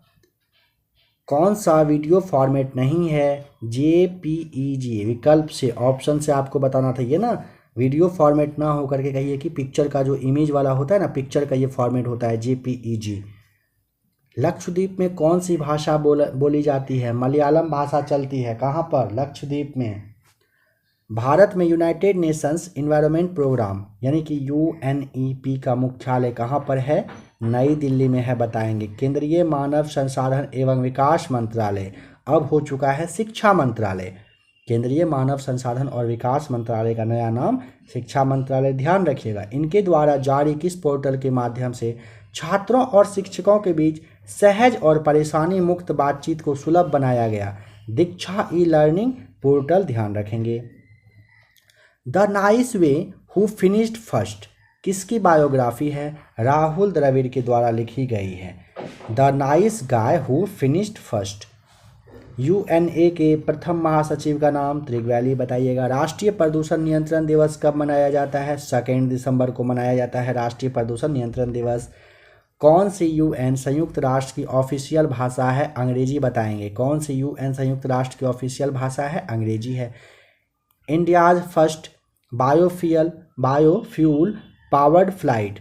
कौन सा वीडियो फॉर्मेट नहीं है, JPEG विकल्प से ऑप्शन से आपको बताना था। ये ना वीडियो फॉर्मेट ना हो करके कहिए कि पिक्चर का जो इमेज वाला होता है ना, पिक्चर का ये फॉर्मेट होता है JPEG। लक्षद्वीप में कौन सी भाषा बोली जाती है, मलयालम भाषा चलती है, कहाँ पर, लक्षद्वीप में। भारत में यूनाइटेड नेशंस इन्वायरमेंट प्रोग्राम यानी कि UNEP का मुख्यालय कहाँ पर है, नई दिल्ली में है बताएंगे। केंद्रीय मानव संसाधन एवं विकास मंत्रालय अब हो चुका है शिक्षा मंत्रालय। केंद्रीय मानव संसाधन और विकास मंत्रालय का नया नाम शिक्षा मंत्रालय, ध्यान रखिएगा। इनके द्वारा जारी किस पोर्टल के माध्यम से छात्रों और शिक्षकों के बीच सहज और परेशानी मुक्त बातचीत को सुलभ बनाया गया, दीक्षा ई-लर्निंग पोर्टल, ध्यान रखेंगे। The nice way who finished first किसकी बायोग्राफी है, राहुल द्रविड़ के द्वारा लिखी गई है। The nice guy who finished first. UNA के प्रथम महासचिव का नाम त्रिगवैली बताइएगा। राष्ट्रीय प्रदूषण नियंत्रण दिवस कब मनाया जाता है, 2 दिसंबर को मनाया जाता है राष्ट्रीय प्रदूषण नियंत्रण दिवस। कौन सी UN संयुक्त राष्ट्र की ऑफिशियल भाषा है, अंग्रेजी बताएंगे। कौन सी UN संयुक्त राष्ट्र की ऑफिशियल भाषा है, अंग्रेजी है। India's first biofuel powered flight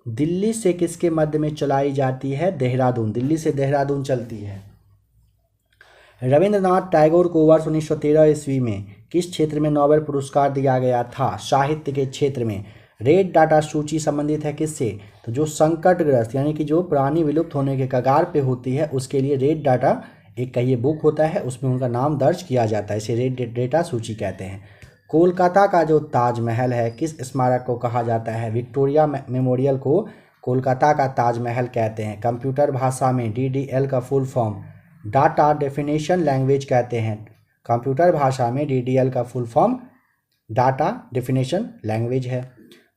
Delhi से किसके मध्य में चलाई जाती है, देहरादून, दिल्ली से देहरादून चलती है। रविंद्रनाथ टैगोर को वर्ष 1913 ईस्वी में किस क्षेत्र में नोबेल पुरस्कार दिया गया था, साहित्य के क्षेत्र में। रेड डाटा सूची संबंधित है किससे, तो जो संकटग्रस्त यानी कि जो प्राणी विलुप्त होने के कगार पे होती है उसके लिए रेड डाटा एक का ये बुक होता है, उसमें उनका नाम दर्ज किया जाता है, इसे रेड डेटा सूची कहते हैं। कोलकाता का जो ताजमहल है किस स्मारक को कहा जाता है, विक्टोरिया मेमोरियल को कोलकाता का ताजमहल कहते हैं। कंप्यूटर भाषा में DDL का full form data definition language कहते हैं। कंप्यूटर भाषा में DDL का full form data definition language है।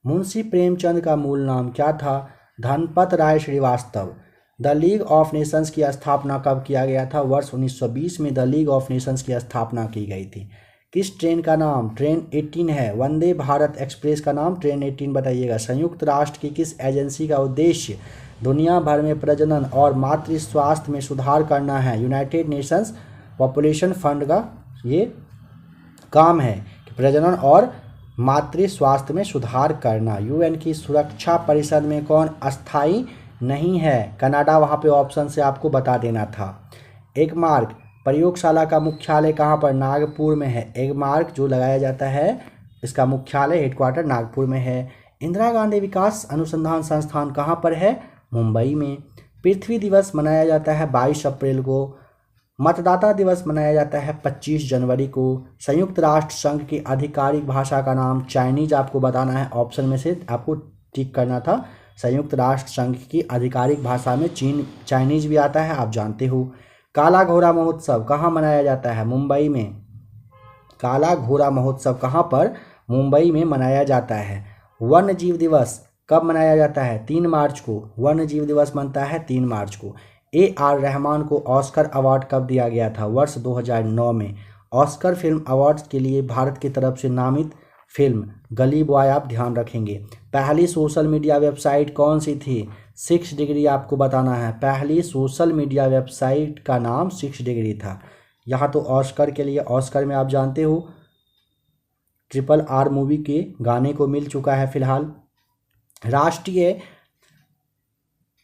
मुंशी प्रेमचंद का मूल नाम क्या था, Dhanpat Rai Srivastava. The League of Nations की स्थापना कब किया गया था, वर्ष 1920 में द लीग ऑफ नेशंस की स्थापना की गई थी। किस ट्रेन का नाम ट्रेन 18 है, वंदे भारत एक्सप्रेस का नाम ट्रेन 18 बताइएगा। संयुक्त राष्ट्र की किस एजेंसी का उद्देश्य दुनिया भर में प्रजनन और मातृ स्वास्थ्य में सुधार करना है, यूनाइटेड नेशंस पॉपुलेशन फंड का ये काम है कि प्रजनन और मातृ स्वास्थ्य में सुधार करना। UN की सुरक्षा परिषद में कौन अस्थायी नहीं है, कनाडा, वहाँ पे ऑप्शन से आपको बता देना था। एगमार्क प्रयोगशाला का मुख्यालय कहाँ पर, नागपुर में है। एगमार्क जो लगाया जाता है इसका मुख्यालय हेडक्वार्टर नागपुर में है। इंदिरा गांधी विकास अनुसंधान संस्थान कहाँ पर है, मुंबई में। पृथ्वी दिवस मनाया जाता है 22 अप्रैल को। मतदाता दिवस मनाया जाता है 25 जनवरी को। संयुक्त राष्ट्र संघ की आधिकारिक भाषा का नाम चाइनीज आपको बताना है, ऑप्शन में से आपको टिक करना था। संयुक्त राष्ट्र संघ की आधिकारिक भाषा में चाइनीज भी आता है, आप जानते हो। काला घोड़ा महोत्सव कहाँ मनाया जाता है, मुंबई में। काला घोड़ा महोत्सव कहाँ पर, मुंबई में मनाया जाता है। वन्य जीव दिवस कब मनाया जाता है? 3 मार्च को वन्य जीव दिवस मनता है 3 मार्च को। AR रहमान को ऑस्कर अवार्ड कब दिया गया था? वर्ष 2009 में। ऑस्कर फिल्म अवार्ड्स के लिए भारत की तरफ से नामित फिल्म गली बॉय आप ध्यान रखेंगे। पहली सोशल मीडिया वेबसाइट कौन सी थी? 6 डिग्री आपको बताना है। पहली सोशल मीडिया वेबसाइट का नाम 6 डिग्री था। यहाँ तो ऑस्कर के लिए, ऑस्कर में आप जानते हो RRR मूवी के गाने को मिल चुका है फिलहाल। राष्ट्रीय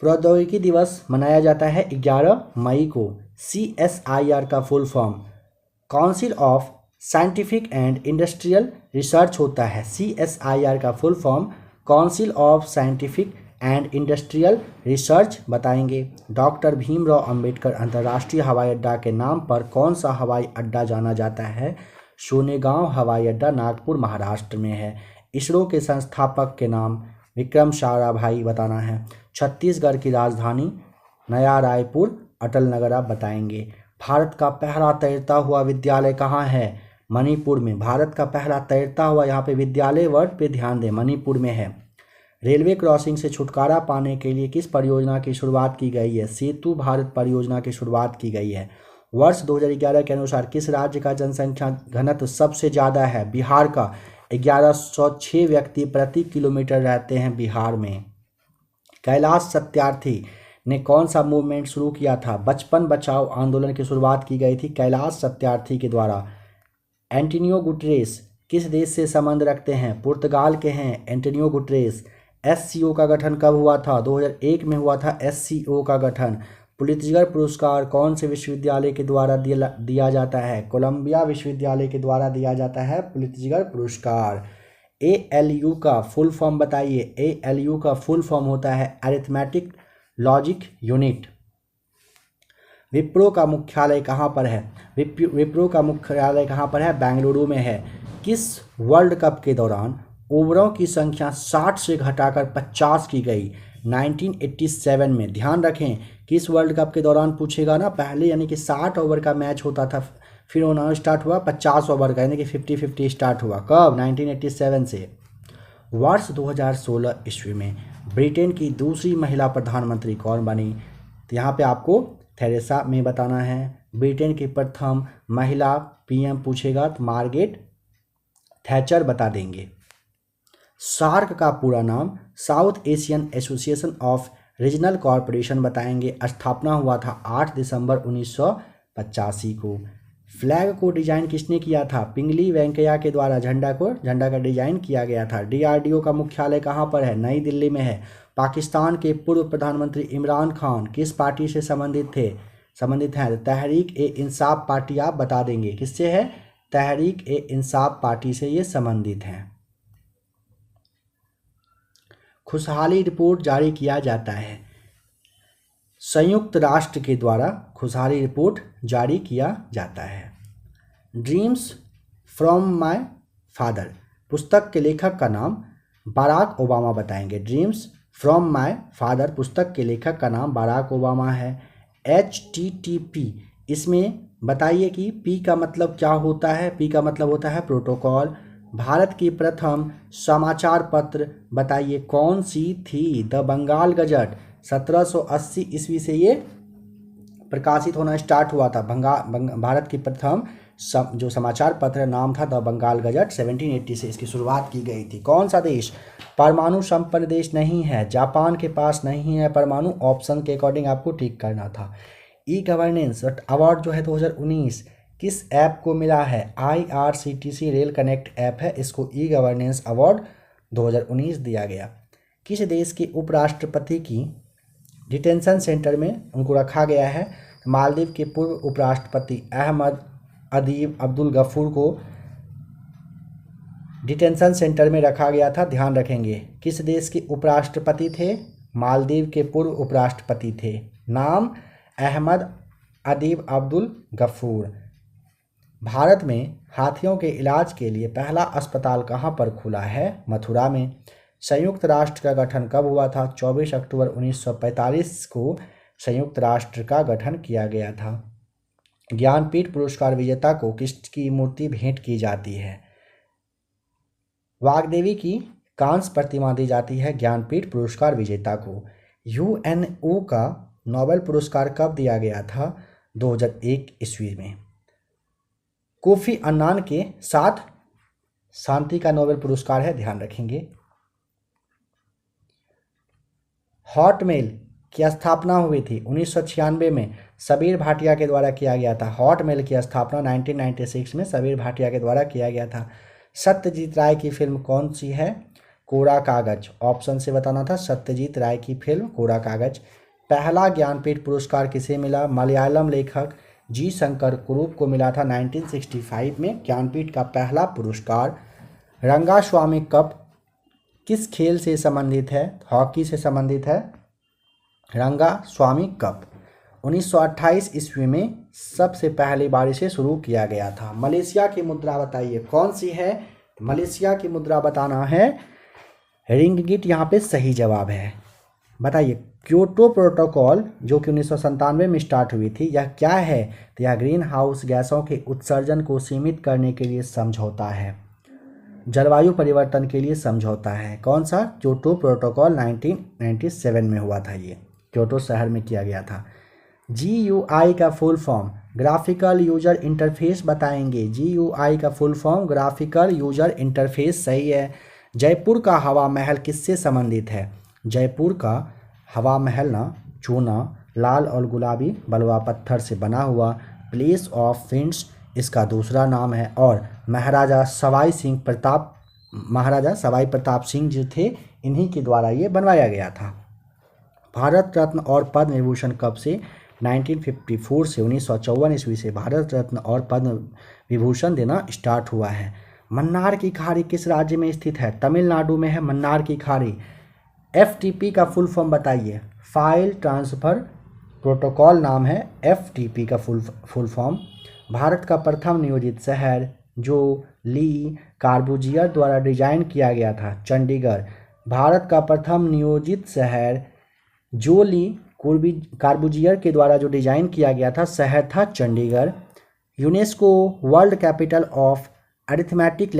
प्रौद्योगिकी दिवस मनाया जाता है 11 मई को। CSIR का full form council of scientific and industrial research होता है। CSIR का full form council of scientific and industrial research बताएंगे। डॉक्टर भीमराव अंबेडकर अंतर्राष्ट्रीय हवाई अड्डा के नाम पर कौन सा हवाई अड्डा जाना जाता है? सोनेगांव हवाई अड्डा नागपुर महाराष्ट्र में है। इसरो के संस्थापक के नाम विक्रम साराभाई बताना है। छत्तीसगढ़ की राजधानी नया रायपुर, अटल नगर आप बताएंगे। भारत का पहला तैरता हुआ विद्यालय कहाँ है? मणिपुर में। भारत का पहला तैरता हुआ, यहाँ पे विद्यालय वर्ड पे ध्यान दें, मणिपुर में है। रेलवे क्रॉसिंग से छुटकारा पाने के लिए किस परियोजना की शुरुआत की गई है? सेतु भारत परियोजना की शुरुआत की गई है। वर्ष 2011 के अनुसार किस राज्य का जनसंख्या घनत्व सबसे ज़्यादा है? बिहार का। 1106 व्यक्ति प्रति किलोमीटर रहते हैं बिहार में। कैलाश सत्यार्थी ने कौन सा मूवमेंट शुरू किया था? बचपन बचाओ आंदोलन की शुरुआत की गई थी कैलाश सत्यार्थी के द्वारा। एंटोनियो गुटरेस किस देश से संबंध रखते हैं? पुर्तगाल के हैं एंटोनियो गुटरेस। SCO का गठन कब हुआ था? 2001 में हुआ था SCO का गठन। पुलित्जर पुरस्कार कौन से विश्वविद्यालय के द्वारा दिया जाता है? कोलंबिया विश्वविद्यालय के द्वारा दिया जाता है पुलित्जर पुरस्कार। ALU का फुल फॉर्म बताइए। ALU का फुल फॉर्म होता है अरिथमेटिक लॉजिक यूनिट। विप्रो का मुख्यालय कहाँ पर है? विप्रो का मुख्यालय कहाँ पर है? बेंगलुरु में है। किस वर्ल्ड कप के दौरान ओवरों की संख्या 60 से घटाकर 50 की गई? 1987 में। ध्यान रखें किस वर्ल्ड कप के दौरान पूछेगा ना, पहले यानी कि 60 ओवर का मैच होता था, फिर होना स्टार्ट हुआ 50 ओवर का, यानी कि 50-50 स्टार्ट हुआ। कब? 1987 से। वर्ष 2016 ईस्वी में ब्रिटेन की दूसरी महिला प्रधानमंत्री कौन बनी? तो यहाँ पे आपको थेरेसा मे बताना है। ब्रिटेन की प्रथम महिला PM पूछेगा तो मार्गरेट थैचर बता देंगे। सार्क का पूरा नाम south Asian association of regional corporation बताएंगे। स्थापना हुआ था 8 दिसंबर 1985 को। फ्लैग को डिजाइन किसने किया था? पिंगली वेंकैया के द्वारा झंडा का डिजाइन किया गया था। DRDO का मुख्यालय कहाँ पर है? नई दिल्ली में है। पाकिस्तान के पूर्व प्रधानमंत्री इमरान खान किस पार्टी से संबंधित हैं? तहरीक ए इंसाफ पार्टी आप बता देंगे। किससे है? तहरीक ए इंसाफ पार्टी से ये संबंधित हैं। खुशहाली रिपोर्ट जारी किया जाता है। संयुक्त राष्ट्र के द्वारा खुशहाली रिपोर्ट जारी किया जाता है। ड्रीम्स फ्रॉम माय फादर पुस्तक के लेखक का नाम बराक ओबामा बताएंगे। ड्रीम्स फ्रॉम माय फादर पुस्तक के लेखक का नाम बराक ओबामा है। HTTP इसमें बताइए कि P का मतलब क्या होता है? P का मतलब होता है प्रोटोकॉल। भारत की प्रथम समाचार पत्र बताइए कौन सी थी? The Bengal gazette. 1780 ईस्वी से ये प्रकाशित होना स्टार्ट हुआ था। भारत की प्रथम जो समाचार पत्र नाम था द बंगाल गजट। 1780 से इसकी शुरुआत की गई थी। कौन सा देश परमाणु संपन्न देश नहीं है? जापान के पास नहीं है परमाणु। ऑप्शन के अकॉर्डिंग आपको टिक करना था। ई-गवर्नेंस अवार्ड जो है 2019 किस ऐप को मिला है? IRCTC रेल कनेक्ट ऐप है, इसको ई-गवर्नेंस अवार्ड 2019 दिया गया। किस देश के उपराष्ट्रपति की डिटेंशन सेंटर में उनको रखा गया है? मालदीव के पूर्व उपराष्ट्रपति अहमद अदीब अब्दुल गफूर को डिटेंशन सेंटर में रखा गया था। ध्यान रखेंगे। किस देश के उपराष्ट्रपति थे? मालदीव के पूर्व उपराष्ट्रपति थे। नाम अहमद अदीब अब्दुल गफूर। भारत में हाथियों के इलाज के लिए पहला अस्पताल कहाँ पर खुला है? मथुरा में। संयुक्त राष्ट्र का गठन कब हुआ था? 24 अक्टूबर 1945 को संयुक्त राष्ट्र का गठन किया गया था। ज्ञानपीठ पुरस्कार विजेता को किसकी मूर्ति भेंट की जाती है? वाग्देवी की कांस्य प्रतिमा दी जाती है ज्ञानपीठ पुरस्कार विजेता को? यूएनओ का नोबेल पुरस्कार कब दिया गया था? 2001 ईस्वी में। कोफी अन्नान के साथ शांति का नोबेल पुरस्कार है, ध्यान रखेंगे। हॉटमेल की स्थापना हुई थी 1996 में, सबीर भाटिया के द्वारा किया गया था। हॉटमेल की स्थापना 1996 में सबीर भाटिया के द्वारा किया गया था। सत्यजीत राय की फिल्म कौन सी है? कोरा कागज। ऑप्शन से बताना था, सत्यजीत राय की फिल्म कोरा कागज। पहला ज्ञानपीठ पुरस्कार किसे मिला? मलयालम लेखक जी शंकर कुरूप को मिला था 1965 में ज्ञानपीठ का पहला पुरस्कार। रंगास्वामी कप किस खेल से संबंधित है? हॉकी से संबंधित है रंगास्वामी कप। 1928 ईस्वी में सबसे पहली बार इसे शुरू किया गया था। मलेशिया की मुद्रा बताइए कौन सी है? मलेशिया की मुद्रा बताना है रिंगगिट, यहाँ पे सही जवाब है। बताइए क्योटो प्रोटोकॉल जो कि 1997 में स्टार्ट हुई थी, यह क्या है? तो यह ग्रीन हाउस गैसों के उत्सर्जन को सीमित करने के लिए समझौता है, जलवायु परिवर्तन के लिए समझौता है। कौन सा? क्योटो प्रोटोकॉल 1997 में हुआ था, ये क्योटो शहर में किया गया था। GUI का full form graphical user interface बताएंगे। GUI का full form graphical user interface, सही है। जयपुर का हवा महल किससे संबंधित है? जयपुर का हवा महल ना चूना, लाल और गुलाबी बलुआ पत्थर से बना हुआ प्लेस ऑफ विंड्स इसका दूसरा नाम है। और महाराजा सवाई प्रताप सिंह जो थे, इन्हीं के द्वारा ये बनवाया गया था। भारत रत्न और पद्म विभूषण कब से? 1954 से 1954 ईस्वी से भारत रत्न और पद्म विभूषण देना स्टार्ट हुआ है। मन्नार की खाड़ी किस राज्य में स्थित है? तमिलनाडु में है मन्नार की खाड़ी। FTP का फुल फॉर्म बताइए। फाइल ट्रांसफ़र प्रोटोकॉल नाम है FTP का फुल फॉर्म। भारत का प्रथम नियोजित शहर जो ली कार्बूजियर द्वारा डिजाइन किया गया था, चंडीगढ़। भारत का प्रथम नियोजित शहर जो ली कार्बूजियर के द्वारा जो डिजाइन किया गया था, शहर था Chandigarh. UNESCO world capital of arithmetic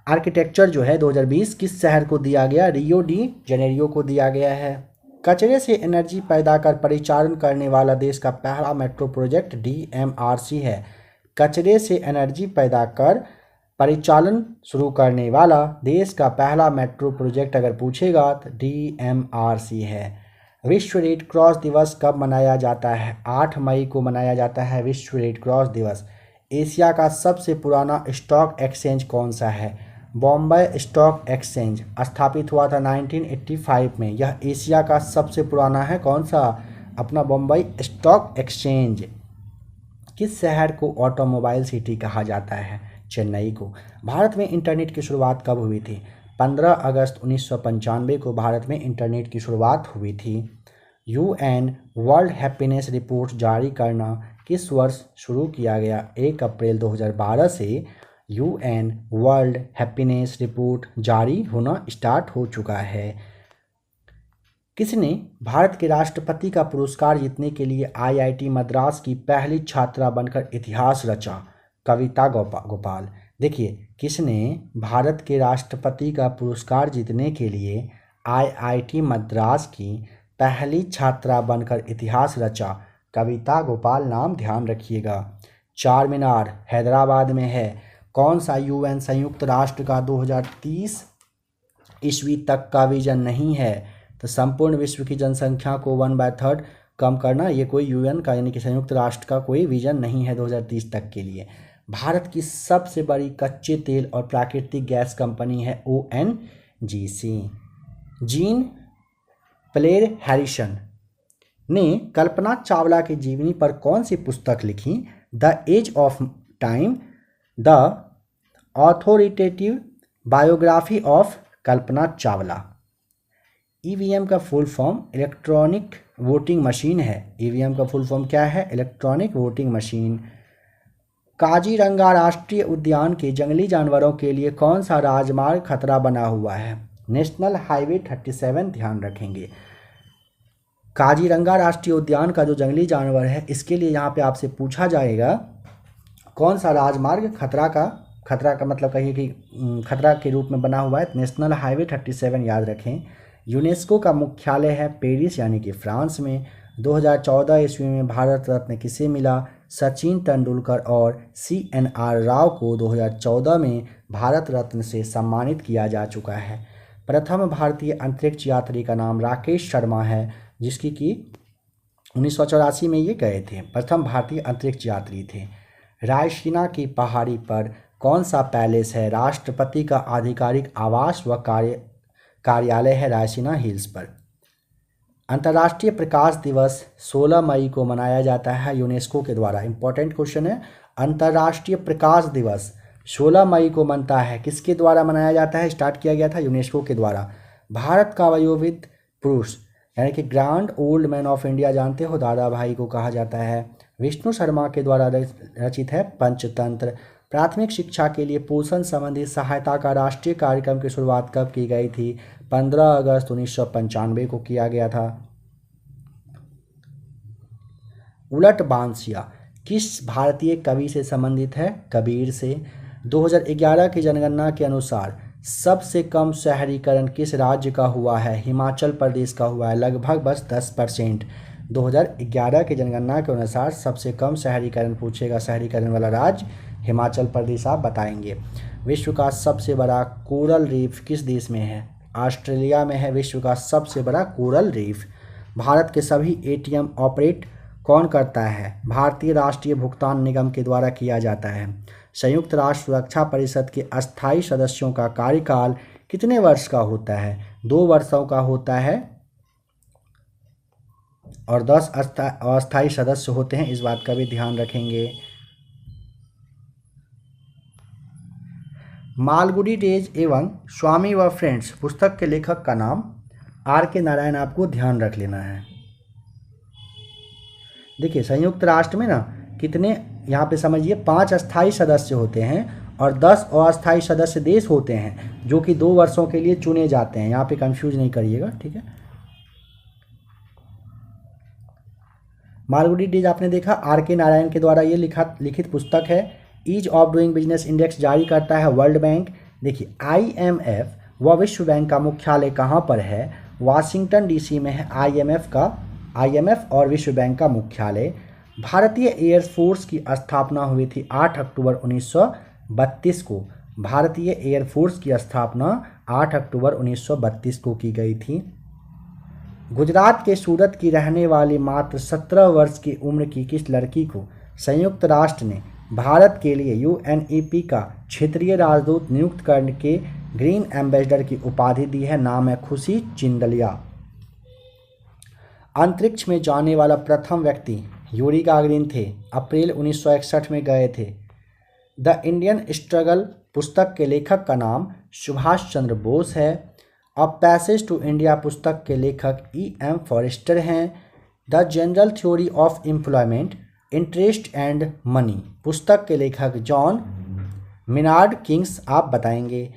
architecture जो है 2020 किस शहर को दिया गया? रियो डी जनेरियो को दिया गया है। कचरे से एनर्जी पैदा कर परिचालन करने वाला देश का पहला मेट्रो प्रोजेक्ट DMRC है। कचरे से एनर्जी पैदा कर परिचालन शुरू करने वाला देश का पहला मेट्रो प्रोजेक्ट अगर पूछेगा तो DMRC है। विश्व रेड क्रॉस दिवस कब मनाया जाता है? 8 मई को मनाया जाता है विश्व रेड क्रॉस दिवस। एशिया का सबसे पुराना स्टॉक एक्सचेंज कौन सा है? बॉम्बे स्टॉक एक्सचेंज स्थापित हुआ था 1985 में। यह एशिया का सबसे पुराना है। कौन सा? अपना बॉम्बे स्टॉक एक्सचेंज। किस शहर को ऑटोमोबाइल सिटी कहा जाता है? चेन्नई को। भारत में इंटरनेट की शुरुआत कब हुई थी? 15 अगस्त 1995 को भारत में इंटरनेट की शुरुआत हुई थी। UN वर्ल्ड हैप्पीनेस रिपोर्ट जारी करना किस वर्ष शुरू किया गया? 1 अप्रैल 2012 से UN वर्ल्ड हैप्पीनेस रिपोर्ट जारी होना स्टार्ट हो चुका है। किसने भारत के राष्ट्रपति का पुरस्कार जीतने के लिए IIT मद्रास की पहली छात्रा बनकर इतिहास रचा? कविता गोपाल। देखिए किसने भारत के राष्ट्रपति का पुरस्कार जीतने के लिए IIT मद्रास की पहली छात्रा बनकर इतिहास रचा? कविता गोपाल नाम, ध्यान रखिएगा। चार मीनार हैदराबाद में है। कौन सा UN संयुक्त राष्ट्र का 2030 ईस्वी तक का विजन नहीं है? तो संपूर्ण विश्व की जनसंख्या को 1/3 कम करना, ये कोई UN का यानी कि संयुक्त राष्ट्र का कोई विजन नहीं है 2030 तक के लिए। भारत की सबसे बड़ी कच्चे तेल और प्राकृतिक गैस कंपनी है ONGC। जीन प्लेर हैरिसन ने कल्पना चावला की जीवनी पर कौन सी पुस्तक लिखी? The edge of time, the authoritative biography of Kalpana Chawla. EVM का full form electronic voting machine है। EVM का फुल फॉर्म क्या है? Electronic voting machine. काजीरंगा राष्ट्रीय उद्यान के जंगली जानवरों के लिए कौन सा राजमार्ग खतरा बना हुआ है? नेशनल हाईवे 37, ध्यान रखेंगे। काजीरंगा राष्ट्रीय उद्यान का जो जंगली जानवर है, इसके लिए यहाँ पे आपसे पूछा जाएगा कौन सा राजमार्ग खतरा का खतरा का मतलब कहिए कि खतरा के रूप में बना हुआ है। नेशनल हाईवे 37 याद रखें। यूनेस्को का मुख्यालय है पेरिस यानी कि फ्रांस में। 2014 ईस्वी में भारत रत्न किसे मिला? सचिन तेंदुलकर और CNR राव को 2014 में भारत रत्न से सम्मानित किया जा चुका है। प्रथम भारतीय अंतरिक्ष यात्री का नाम राकेश शर्मा है, जिसकी कि 1984 में ये गए थे, प्रथम भारतीय अंतरिक्ष यात्री थे। रायसीना की पहाड़ी पर कौन सा पैलेस है? राष्ट्रपति का आधिकारिक आवास व कार्यालय है रायसीना हिल्स पर। अंतर्राष्ट्रीय प्रकाश दिवस 16 मई को मनाया जाता है यूनेस्को के द्वारा। इंपॉर्टेंट क्वेश्चन है। अंतर्राष्ट्रीय प्रकाश दिवस 16 मई को मनता है, किसके द्वारा मनाया जाता है? स्टार्ट किया गया था यूनेस्को के द्वारा। भारत का वयोवृद्ध पुरुष यानी कि grand old man of India जानते हो, दादा भाई को कहा जाता है। विष्णु शर्मा के द्वारा रचित है पंचतंत्र। प्राथमिक शिक्षा के लिए पोषण संबंधी सहायता का राष्ट्रीय कार्यक्रम की शुरुआत कब की गई थी? 15 अगस्त 1995 को किया गया था। उलट बांसिया किस भारतीय कवि से संबंधित है? कबीर से। 2011 की जनगणना के अनुसार सबसे कम शहरीकरण किस राज्य का हुआ है? हिमाचल प्रदेश का हुआ है, लगभग बस 10%। 2011 की जनगणना के अनुसार सबसे कम शहरीकरण पूछेगा, शहरीकरण वाला राज्य हिमाचल प्रदेश आप बताएंगे। विश्व का सबसे बड़ा कोरल रीफ किस देश में है? ऑस्ट्रेलिया में है विश्व का सबसे बड़ा कोरल रीफ। भारत के सभी ATM ऑपरेट कौन करता है? भारतीय राष्ट्रीय भुगतान निगम के द्वारा किया जाता है। संयुक्त राष्ट्र सुरक्षा परिषद के अस्थायी सदस्यों का कार्यकाल कितने वर्ष का होता है? 2 वर्षों का होता है और 10 अस्थायी सदस्य होते हैं, इस बात का भी ध्यान रखेंगे। मालगुडी डेज एवं स्वामी व फ्रेंड्स पुस्तक के लेखक का नाम RK नारायण, आपको ध्यान रख लेना है। देखिए संयुक्त राष्ट्र में ना कितने, यहाँ पे समझिए 5 अस्थायी सदस्य होते हैं और 10 अस्थायी सदस्य देश होते हैं जो कि 2 वर्षों के लिए चुने जाते हैं। यहाँ पे कंफ्यूज नहीं करिएगा, ठीक है। मालगुडी डेज आपने देखा, RK नारायण के द्वारा ये लिखित पुस्तक है। Ease of doing business index जारी करता है वर्ल्ड बैंक। देखिए IMF व विश्व बैंक का मुख्यालय कहाँ पर है? वाशिंगटन DC में है IMF और विश्व बैंक का मुख्यालय। भारतीय एयरफोर्स की स्थापना हुई थी 8 अक्टूबर 1932 को। भारतीय एयरफोर्स की स्थापना 8 अक्टूबर 1932 को की गई थी। गुजरात के सूरत की रहने वाली मात्र 17 वर्ष की उम्र की किस लड़की को संयुक्त राष्ट्र ने भारत के लिए UNEP का क्षेत्रीय राजदूत नियुक्त करके ग्रीन एम्बेसडर की उपाधि दी है? नाम है खुशी चिंदलिया। अंतरिक्ष में जाने वाला प्रथम व्यक्ति यूरी गागरिन थे, अप्रैल 1961 में गए थे। द इंडियन स्ट्रगल पुस्तक के लेखक का नाम सुभाष चंद्र बोस है। अ पैसेज टू इंडिया पुस्तक के लेखक EM फॉरेस्टर हैं। The general theory of employment, interest and money पुस्तक के लेखक जॉन मिनार्ड किंग्स आप बताएंगे।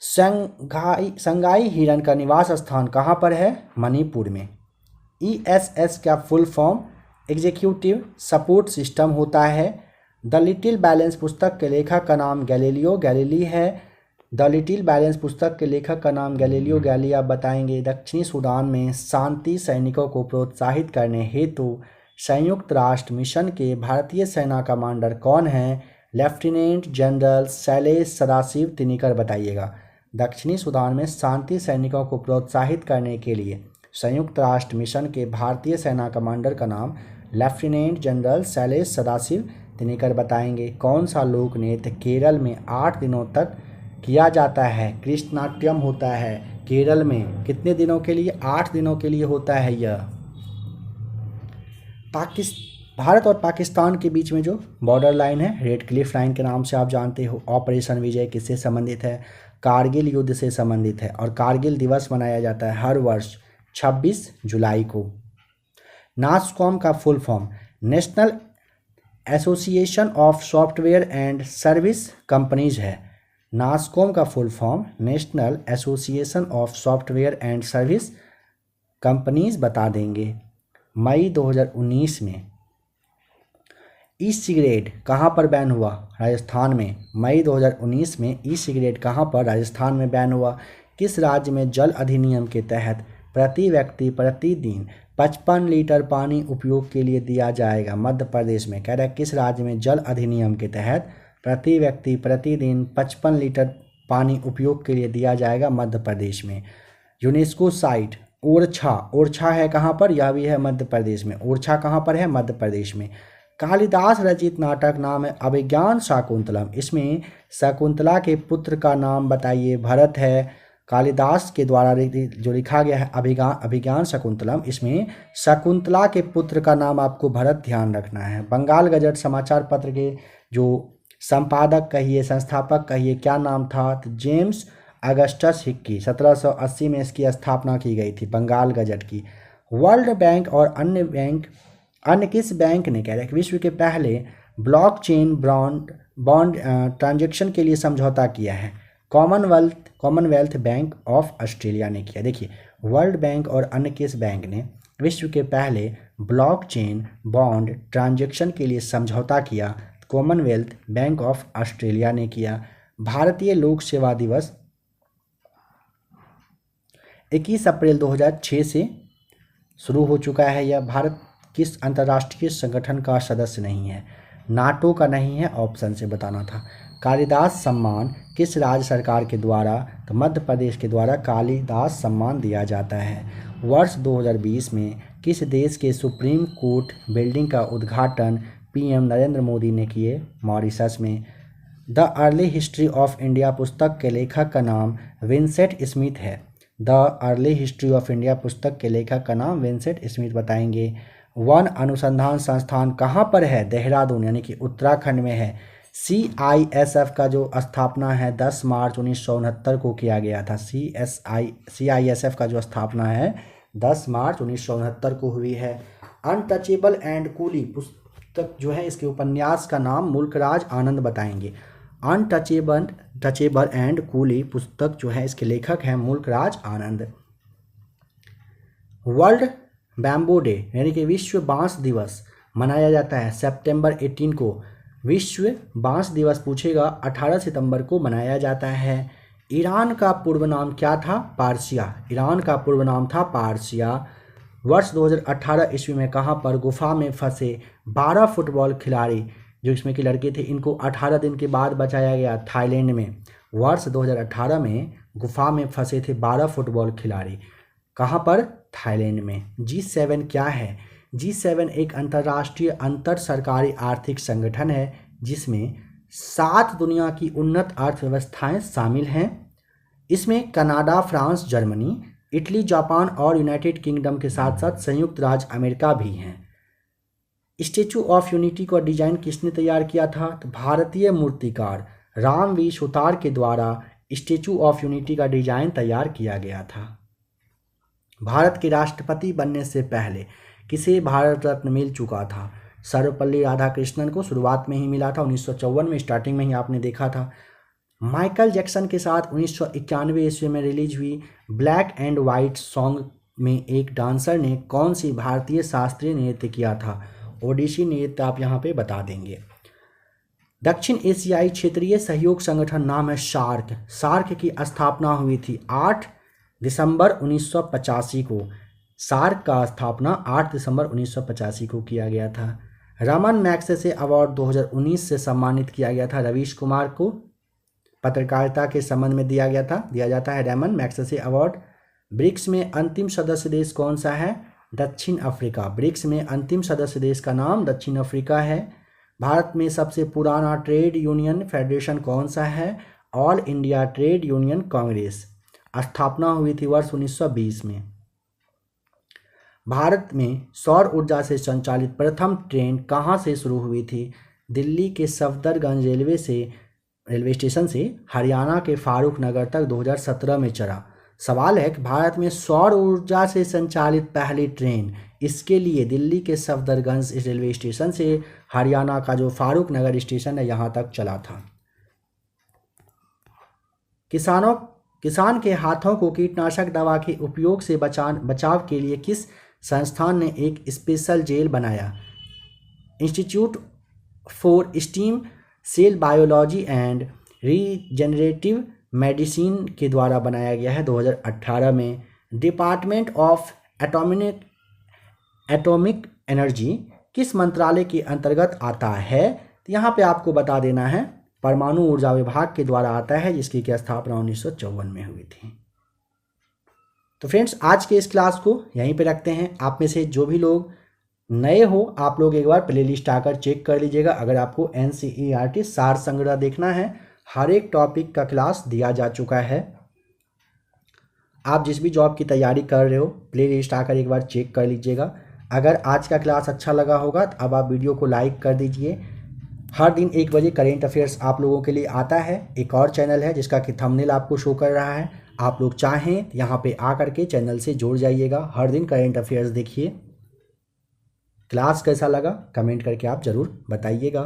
संगाई हिरन का निवास स्थान कहाँ पर है? मणिपुर में। ESS का full form executive support system होता है। द लिटिल बैलेंस पुस्तक के लेखक का नाम गैलीलियो गैलीली है। द लिटिल बैलेंस पुस्तक के लेखक का नाम गैलीलियो गैली आप बताएंगे। दक्षिणी सूडान में शांति सैनिकों को प्रोत्साहित करने हेतु संयुक्त राष्ट्र मिशन के भारतीय सेना कमांडर कौन हैं? लेफ्टिनेंट जनरल शैलेश सदाशिव तिनिकर बताइएगा। दक्षिणी सूडान में शांति सैनिकों को प्रोत्साहित करने के लिए संयुक्त राष्ट्र मिशन के भारतीय सेना कमांडर का नाम लेफ्टिनेंट जनरल शैलेश सदाशिव तिनिकर बताएंगे। कौन सा लोक नृत्य केरल में 8 दिनों तक किया जाता है? कृष्णाट्यम होता है। केरल में कितने दिनों के लिए? 8 दिनों के लिए होता है यह। भारत और पाकिस्तान के बीच में जो बॉर्डर लाइन है रेड क्लिफ लाइन के नाम से आप जानते हो। ऑपरेशन विजय किससे संबंधित है? कारगिल युद्ध से संबंधित है और कारगिल दिवस मनाया जाता है हर वर्ष 26 जुलाई को। नासकॉम का full form national association of software and service companies है। नासकॉम का full form national association of software and service companies बता देंगे। मई 2019 में ई सिगरेट कहाँ पर बैन हुआ? राजस्थान में। मई 2019 में ई सिगरेट कहाँ पर? राजस्थान में बैन हुआ। किस राज्य में जल अधिनियम के तहत प्रति व्यक्ति प्रतिदिन 55 लीटर पानी उपयोग के लिए दिया जाएगा? मध्य प्रदेश में। कह रहा है किस राज्य में जल अधिनियम के तहत प्रति व्यक्ति प्रतिदिन 55 लीटर पानी उपयोग के लिए दिया जाएगा? मध्य प्रदेश में। यूनेस्को साइट ओरछा, ओरछा है कहाँ पर? यह भी है मध्य प्रदेश में। ओरछा कहाँ पर है? मध्य प्रदेश में। कालिदास रचित नाटक नाम है अभिज्ञान शाकुंतलम। इसमें शकुंतला के पुत्र का नाम बताइए। भरत है। कालिदास के द्वारा जो लिखा गया है अभिज्ञान शाकुंतलम, इसमें शकुंतला के पुत्र का नाम आपको भरत ध्यान रखना है। बंगाल गजट समाचार पत्र के जो संपादक कहिए, संस्थापक कहिए, क्या नाम था? तो जेम्स अगस्टस हिक्की। 1780 में इसकी स्थापना की गई थी बंगाल गजट की। वर्ल्ड बैंक और अन्य किस बैंक ने, कह रहे हैं विश्व के पहले ब्लॉकचेन बॉन्ड ट्रांजैक्शन के लिए समझौता किया है? कॉमनवेल्थ बैंक ऑफ ऑस्ट्रेलिया ने किया। देखिए, वर्ल्ड बैंक और अन्य किस बैंक ने विश्व के पहले ब्लॉकचेन बॉन्ड ट्रांजैक्शन के लिए समझौता किया? कॉमनवेल्थ बैंक ऑफ ऑस्ट्रेलिया ने किया। भारतीय लोक सेवा दिवस 21 अप्रैल 2006 से शुरू हो चुका है। यह भारत किस अंतर्राष्ट्रीय संगठन का सदस्य नहीं है? नाटो का नहीं है, ऑप्शन से बताना था। कालिदास सम्मान किस राज्य सरकार के द्वारा? तो मध्य प्रदेश के द्वारा कालिदास सम्मान दिया जाता है। वर्ष 2020 में किस देश के सुप्रीम कोर्ट बिल्डिंग का उद्घाटन पीएम नरेंद्र मोदी ने किए? मॉरिशस में। The early history of India पुस्तक के लेखक का नाम विंसेंट स्मिथ है। The early history of India पुस्तक के लेखक का नाम विंसेंट स्मिथ बताएंगे। वन अनुसंधान संस्थान कहाँ पर है? देहरादून, यानी कि उत्तराखंड में है। CISF का जो स्थापना है 10 मार्च 1969 को किया गया था। CISF का जो स्थापना है 10 मार्च 1969 को हुई है। अनटचेबल एंड कूली पुस्तक जो है, इसके उपन्यास का नाम मुल्कराज आनंद बताएंगे। अनटचेबल एंड कूली पुस्तक जो है, इसके लेखक हैं मुल्कराज आनंद। वर्ल्ड बैम्बू डे यानी कि विश्व बांस दिवस मनाया जाता है सितंबर 18 को। विश्व बांस दिवस पूछेगा 18 सितंबर को मनाया जाता है। ईरान का पूर्व नाम क्या था? पारसिया। ईरान का पूर्व नाम था पारसिया। वर्ष 2018 ईस्वी में कहाँ पर गुफा में फंसे 12 फुटबॉल खिलाड़ी, जो इसमें के लड़के थे, इनको 18 दिन के बाद बचाया गया? थाईलैंड में। वर्ष 2018 में गुफा में फंसे थे 12 फुटबॉल खिलाड़ी। कहाँ पर? थाईलैंड में। G7 क्या है? G7 एक अंतर्राष्ट्रीय अंतर सरकारी आर्थिक संगठन है जिसमें 7 दुनिया की उन्नत अर्थव्यवस्थाएं शामिल हैं। इसमें Canada, France, Germany, Italy, Japan और यूनाइटेड किंगडम के साथ साथ संयुक्त राज्य अमेरिका भी हैं। स्टैचू ऑफ यूनिटी का डिजाइन किसने तैयार किया था? तो भारतीय मूर्तिकार राम वी सुतार के द्वारा स्टैचू ऑफ यूनिटी का डिजाइन तैयार किया गया था। भारत के राष्ट्रपति बनने से पहले किसे भारत रत्न मिल चुका था? सर्वपल्ली राधाकृष्णन को शुरुआत में ही मिला था, 1954 में, स्टार्टिंग में ही आपने देखा था। माइकल जैक्सन के साथ 1991 ईस्वी में रिलीज हुई ब्लैक एंड वाइट सॉन्ग में एक डांसर ने कौन सी भारतीय शास्त्रीय नृत्य किया था? ओडिसी नृत्य आप यहाँ पे बता देंगे। दक्षिण एशियाई क्षेत्रीय सहयोग संगठन नाम है सार्क। सार्क की स्थापना हुई थी 8 दिसंबर 1985 को। सार्क का स्थापना 8 दिसंबर 1985 को किया गया था। रमन मैग्सेसे अवार्ड 2019 से सम्मानित किया गया था रवीश कुमार को, पत्रकारिता के संबंध में दिया जाता है रमन मैग्सेसे अवार्ड। ब्रिक्स में अंतिम सदस्य देश कौन सा है? दक्षिण अफ्रीका। ब्रिक्स में अंतिम सदस्य देश का नाम दक्षिण अफ्रीका है। भारत में सबसे पुराना ट्रेड यूनियन फेडरेशन कौन सा है? All India trade union Congress. स्थापना हुई थी वर्ष 1920 में। भारत में सौर ऊर्जा से संचालित प्रथम ट्रेन कहाँ से शुरू हुई थी? दिल्ली के सफदरगंज रेलवे स्टेशन से हरियाणा के फारूक नगर तक 2017 में चला। सवाल है कि भारत में सौर ऊर्जा से संचालित पहली ट्रेन, इसके लिए दिल्ली के सफदरगंज रेलवे स्टेशन से हरियाणा का जो फारूक नगर स्टेशन है यहाँ तक चला था। किसान के हाथों को कीटनाशक दवा के उपयोग से बचाव के लिए किस संस्थान ने एक स्पेशल जेल बनाया? Institute for stem cell biology and regenerative medicine के द्वारा बनाया गया है 2018 में। डिपार्टमेंट ऑफ एटॉमिक एनर्जी किस मंत्रालय के अंतर्गत आता है? तो यहाँ पे आपको बता देना है परमाणु ऊर्जा विभाग के द्वारा आता है, जिसकी की स्थापना 1954 में हुई थी। तो फ्रेंड्स, आज के इस क्लास को यहीं पे रखते हैं। आप में से जो भी लोग नए हो, आप लोग एक बार प्लेलिस्ट आकर चेक कर लीजिएगा। अगर आपको NCERT सार संग्रह देखना है, हर एक टॉपिक का क्लास दिया जा चुका है। आप जिस भी जॉब की तैयारी कर रहे हो, प्लेलिस्ट आकर एक बार चेक कर लीजिएगा। अगर आज का क्लास अच्छा लगा होगा तो अब आप वीडियो को लाइक कर दीजिए। हर दिन 1 बजे करेंट अफेयर्स आप लोगों के लिए आता है। एक और चैनल है जिसका कि थंबनेल आपको शो कर रहा है, आप लोग चाहें यहाँ पे आकर के चैनल से जुड़ जाइएगा। हर दिन करेंट अफेयर्स देखिए। क्लास कैसा लगा कमेंट करके आप ज़रूर बताइएगा।